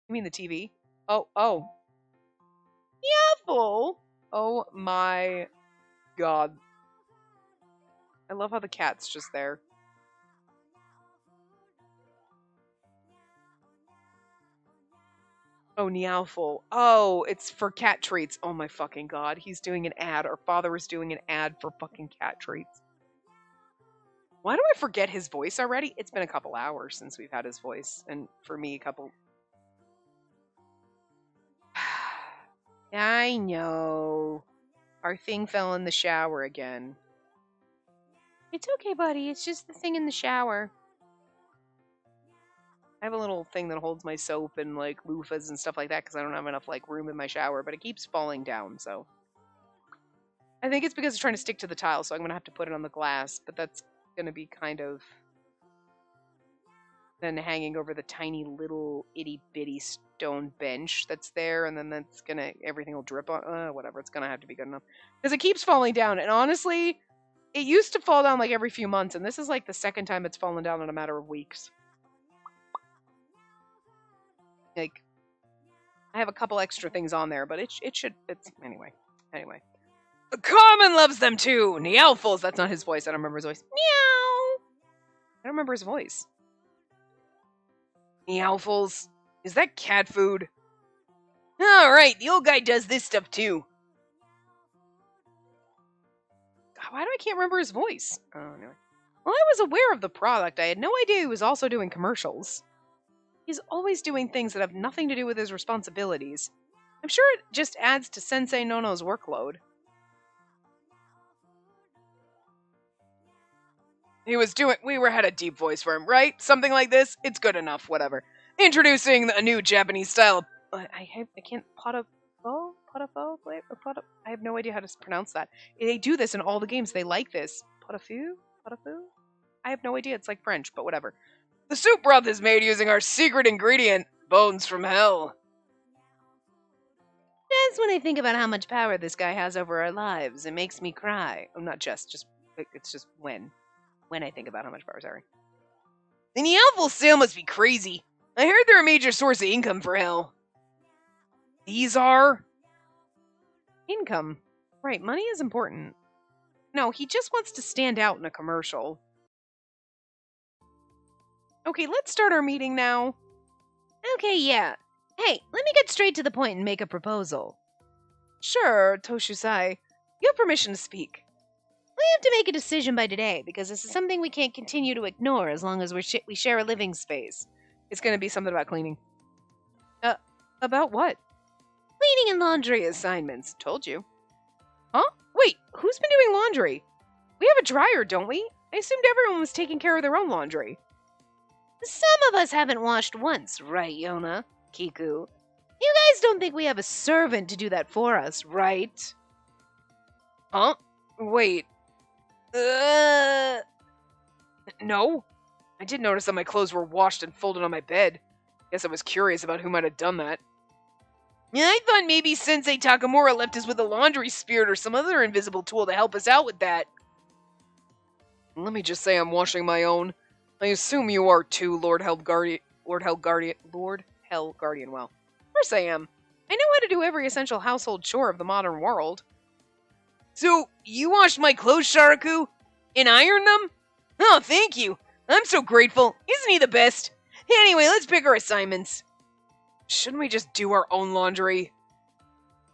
You mean the TV? Oh. Apple. Oh my god. I love how the cat's just there. Oh, Meowful. Oh, it's for cat treats. Oh my fucking god. He's doing an ad. Our father is doing an ad for fucking cat treats. Why do I forget his voice already? It's been a couple hours since we've had his voice. And for me, a couple. I know. Our thing fell in the shower again. It's okay, buddy. It's just the thing in the shower. I have a little thing that holds my soap and like loofahs and stuff like that because I don't have enough like room in my shower, but it keeps falling down. So I think it's because it's trying to stick to the tile, so I'm gonna have to put it on the glass. But that's gonna be kind of then hanging over the tiny little itty bitty stone bench that's there, and then that's gonna everything will drip on. Whatever, it's gonna have to be good enough because it keeps falling down. And honestly, it used to fall down like every few months, and this is like the second time it's fallen down in a matter of weeks. Like, I have a couple extra things on there, but it's anyway. The Common loves them too. Meowfuls. That's not his voice. I don't remember his voice. Meow. I don't remember his voice. Meowfuls. Is that cat food? All right, the old guy does this stuff too. God, why do I can't remember his voice? Oh, anyway. Well, I was aware of the product. I had no idea he was also doing commercials. He's always doing things that have nothing to do with his responsibilities. I'm sure it just adds to Sensei Nono's workload. We had a deep voice for him, right? Something like this? It's good enough, whatever. Introducing a new Japanese style. I can't, I have no idea how to pronounce that. They do this in all the games. They like this. Potafu? I have no idea. It's like French, but whatever. The soup broth is made using our secret ingredient, bones from hell. Just when I think about how much power this guy has over our lives, it makes me cry. Oh, not just it's just when I think about how much power, sorry. The Nealful sale must be crazy. I heard they're a major source of income for hell. These are? Income. Right, money is important. No, he just wants to stand out in a commercial. Okay, let's start our meeting now. Okay, yeah. Hey, let me get straight to the point and make a proposal. Sure, Toshusai. You have permission to speak. We have to make a decision by today, because this is something we can't continue to ignore as long as we share a living space. It's gonna be something about cleaning. About what? Cleaning and laundry assignments. Told you. Huh? Wait, who's been doing laundry? We have a dryer, don't we? I assumed everyone was taking care of their own laundry. Some of us haven't washed once, right, Yona? Kiku. You guys don't think we have a servant to do that for us, right? Huh? Wait. No. I did notice that my clothes were washed and folded on my bed. Guess I was curious about who might have done that. Yeah, I thought maybe Sensei Takamura left us with a laundry spirit or some other invisible tool to help us out with that. Let me just say I'm washing my own. I assume you are too, Lord Hell Guardian. Well, of course I am. I know how to do every essential household chore of the modern world. So, you washed my clothes, Sharaku? And ironed them? Oh, thank you. I'm so grateful. Isn't he the best? Anyway, let's pick our assignments. Shouldn't we just do our own laundry?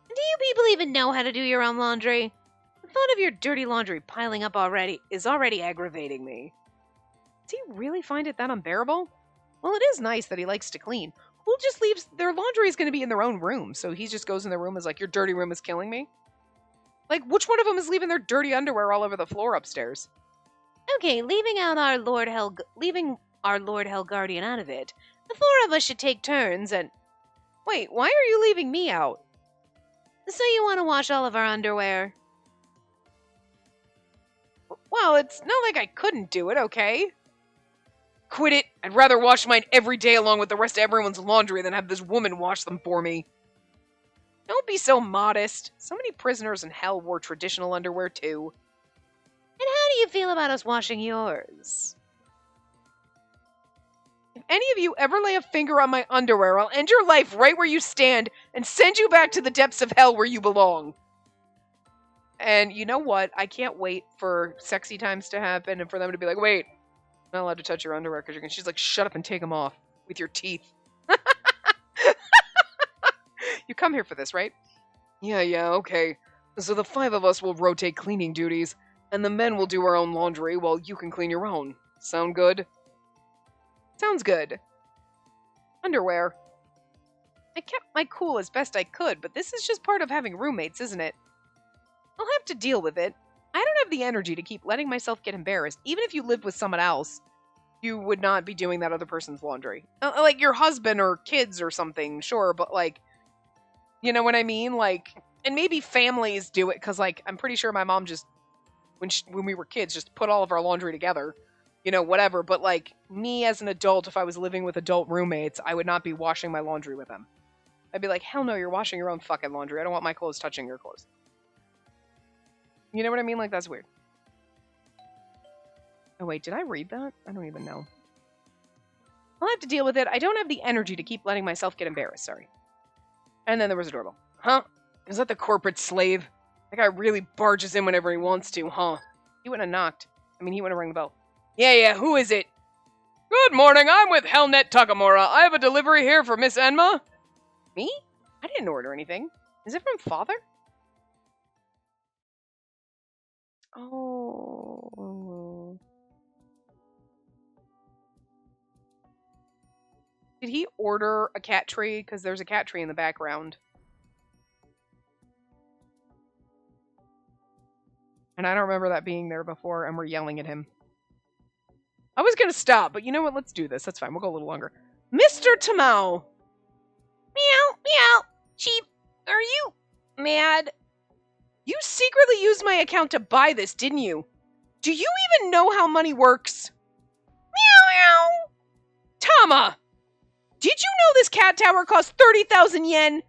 Do you people even know how to do your own laundry? The thought of your dirty laundry piling up is already aggravating me. Does he really find it that unbearable? Well, it is nice that he likes to clean. Who just leaves their laundry is going to be in their own room, so he just goes in their room and is like, your dirty room is killing me? Like, which one of them is leaving their dirty underwear all over the floor upstairs? Okay, leaving our Lord Hell Guardian out of it, the four of us should take turns and... Wait, why are you leaving me out? So you want to wash all of our underwear? Well, it's not like I couldn't do it, okay? Quit it. I'd rather wash mine every day along with the rest of everyone's laundry than have this woman wash them for me. Don't be so modest. So many prisoners in hell wore traditional underwear too. And how do you feel about us washing yours? If any of you ever lay a finger on my underwear, I'll end your life right where you stand and send you back to the depths of hell where you belong. And you know what? I can't wait for sexy times to happen and for them to be like, wait, I'm not allowed to touch your underwear because you're going to. She's like, shut up and take them off with your teeth. You come here for this, right? Yeah, okay. So the 5 of us will rotate cleaning duties, and the men will do our own laundry while you can clean your own. Sound good? Sounds good. Underwear. I kept my cool as best I could, but this is just part of having roommates, isn't it? I'll have to deal with it. I don't have the energy to keep letting myself get embarrassed. Even if you lived with someone else, you would not be doing that other person's laundry. Like your husband or kids or something, sure, but like, you know what I mean? Like, and maybe families do it because, like, I'm pretty sure my mom just, when we were kids, just put all of our laundry together, you know, whatever. But like me as an adult, if I was living with adult roommates, I would not be washing my laundry with them. I'd be like, hell no, you're washing your own fucking laundry. I don't want my clothes touching your clothes. You know what I mean? Like, that's weird. Oh, wait, did I read that? I don't even know. I'll have to deal with it. I don't have the energy to keep letting myself get embarrassed, sorry. And then there was a doorbell. Huh? Is that the corporate slave? That guy really barges in whenever he wants to, huh? He wouldn't have knocked. I mean, he wouldn't have rang the bell. Yeah, who is it? Good morning, I'm with Hellnet Takamura. I have a delivery here for Miss Enma. Me? I didn't order anything. Is it from Father? Oh. Did he order a cat tree? Because there's a cat tree in the background. And I don't remember that being there before, and we're yelling at him. I was going to stop, but you know what? Let's do this. That's fine. We'll go a little longer. Mr. Tamao! Meow, meow. Sheep, are you mad? You secretly used my account to buy this, didn't you? Do you even know how money works? Meow, meow. Tama! Did you know this cat tower costs 30,000 yen?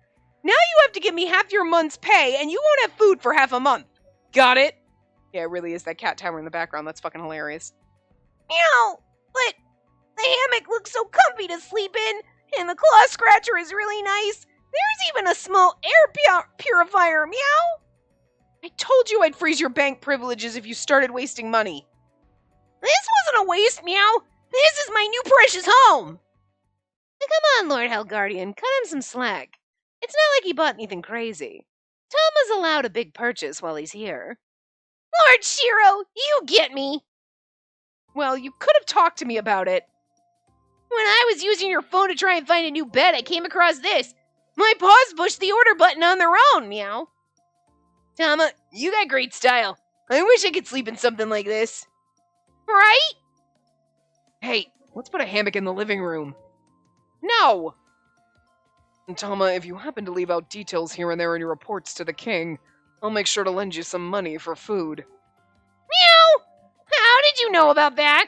Now you have to give me half your month's pay, and you won't have food for half a month. Got it? Yeah, it really is that cat tower in the background. That's fucking hilarious. Meow! But the hammock looks so comfy to sleep in, and the claw scratcher is really nice. There's even a small air purifier, meow! I told you I'd freeze your bank privileges if you started wasting money. This wasn't a waste, meow. This is my new precious home. Come on, Lord Hellguardian, cut him some slack. It's not like he bought anything crazy. Tama's allowed a big purchase while he's here. Lord Shiro, you get me. Well, you could have talked to me about it. When I was using your phone to try and find a new bed, I came across this. My paws pushed the order button on their own, meow. Tama, you got great style. I wish I could sleep in something like this. Right? Hey, let's put a hammock in the living room. No! And Tama, if you happen to leave out details here and there in your reports to the king, I'll make sure to lend you some money for food. Meow! How did you know about that?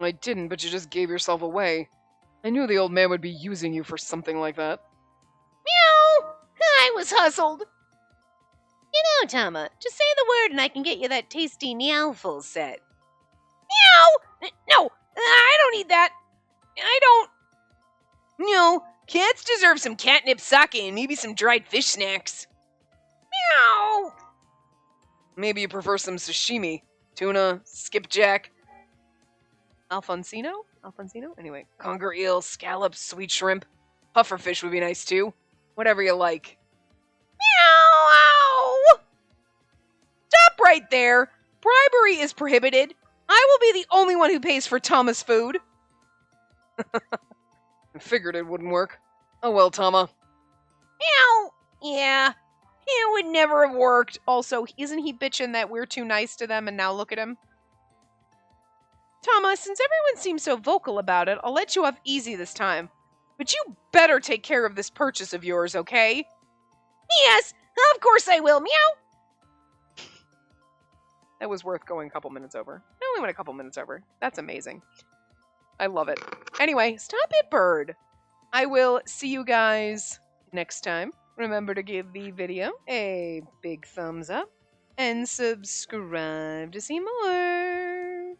I didn't, but you just gave yourself away. I knew the old man would be using you for something like that. Meow! I was hustled. You know, Tama, just say the word and I can get you that tasty Meowful set. Meow! No, I don't need that. I don't. No, cats deserve some catnip sake and maybe some dried fish snacks. Meow! Maybe you prefer some sashimi, tuna, skipjack. Alfonsino? Anyway, conger eel, scallops, sweet shrimp. Pufferfish would be nice too. Whatever you like. Meow! Stop right there! Bribery is prohibited. I will be the only one who pays for Tama's food. I figured it wouldn't work. Oh well, Tama. Meow! Yeah, it would never have worked. Also, isn't he bitching that we're too nice to them and now look at him? Tama, since everyone seems so vocal about it, I'll let you off easy this time. But you better take care of this purchase of yours, okay? Yes, of course I will, meow! That was worth going a couple minutes over. I only went a couple minutes over. That's amazing. I love it. Anyway, stop it, bird. I will see you guys next time. Remember to give the video a big thumbs up and subscribe to see more.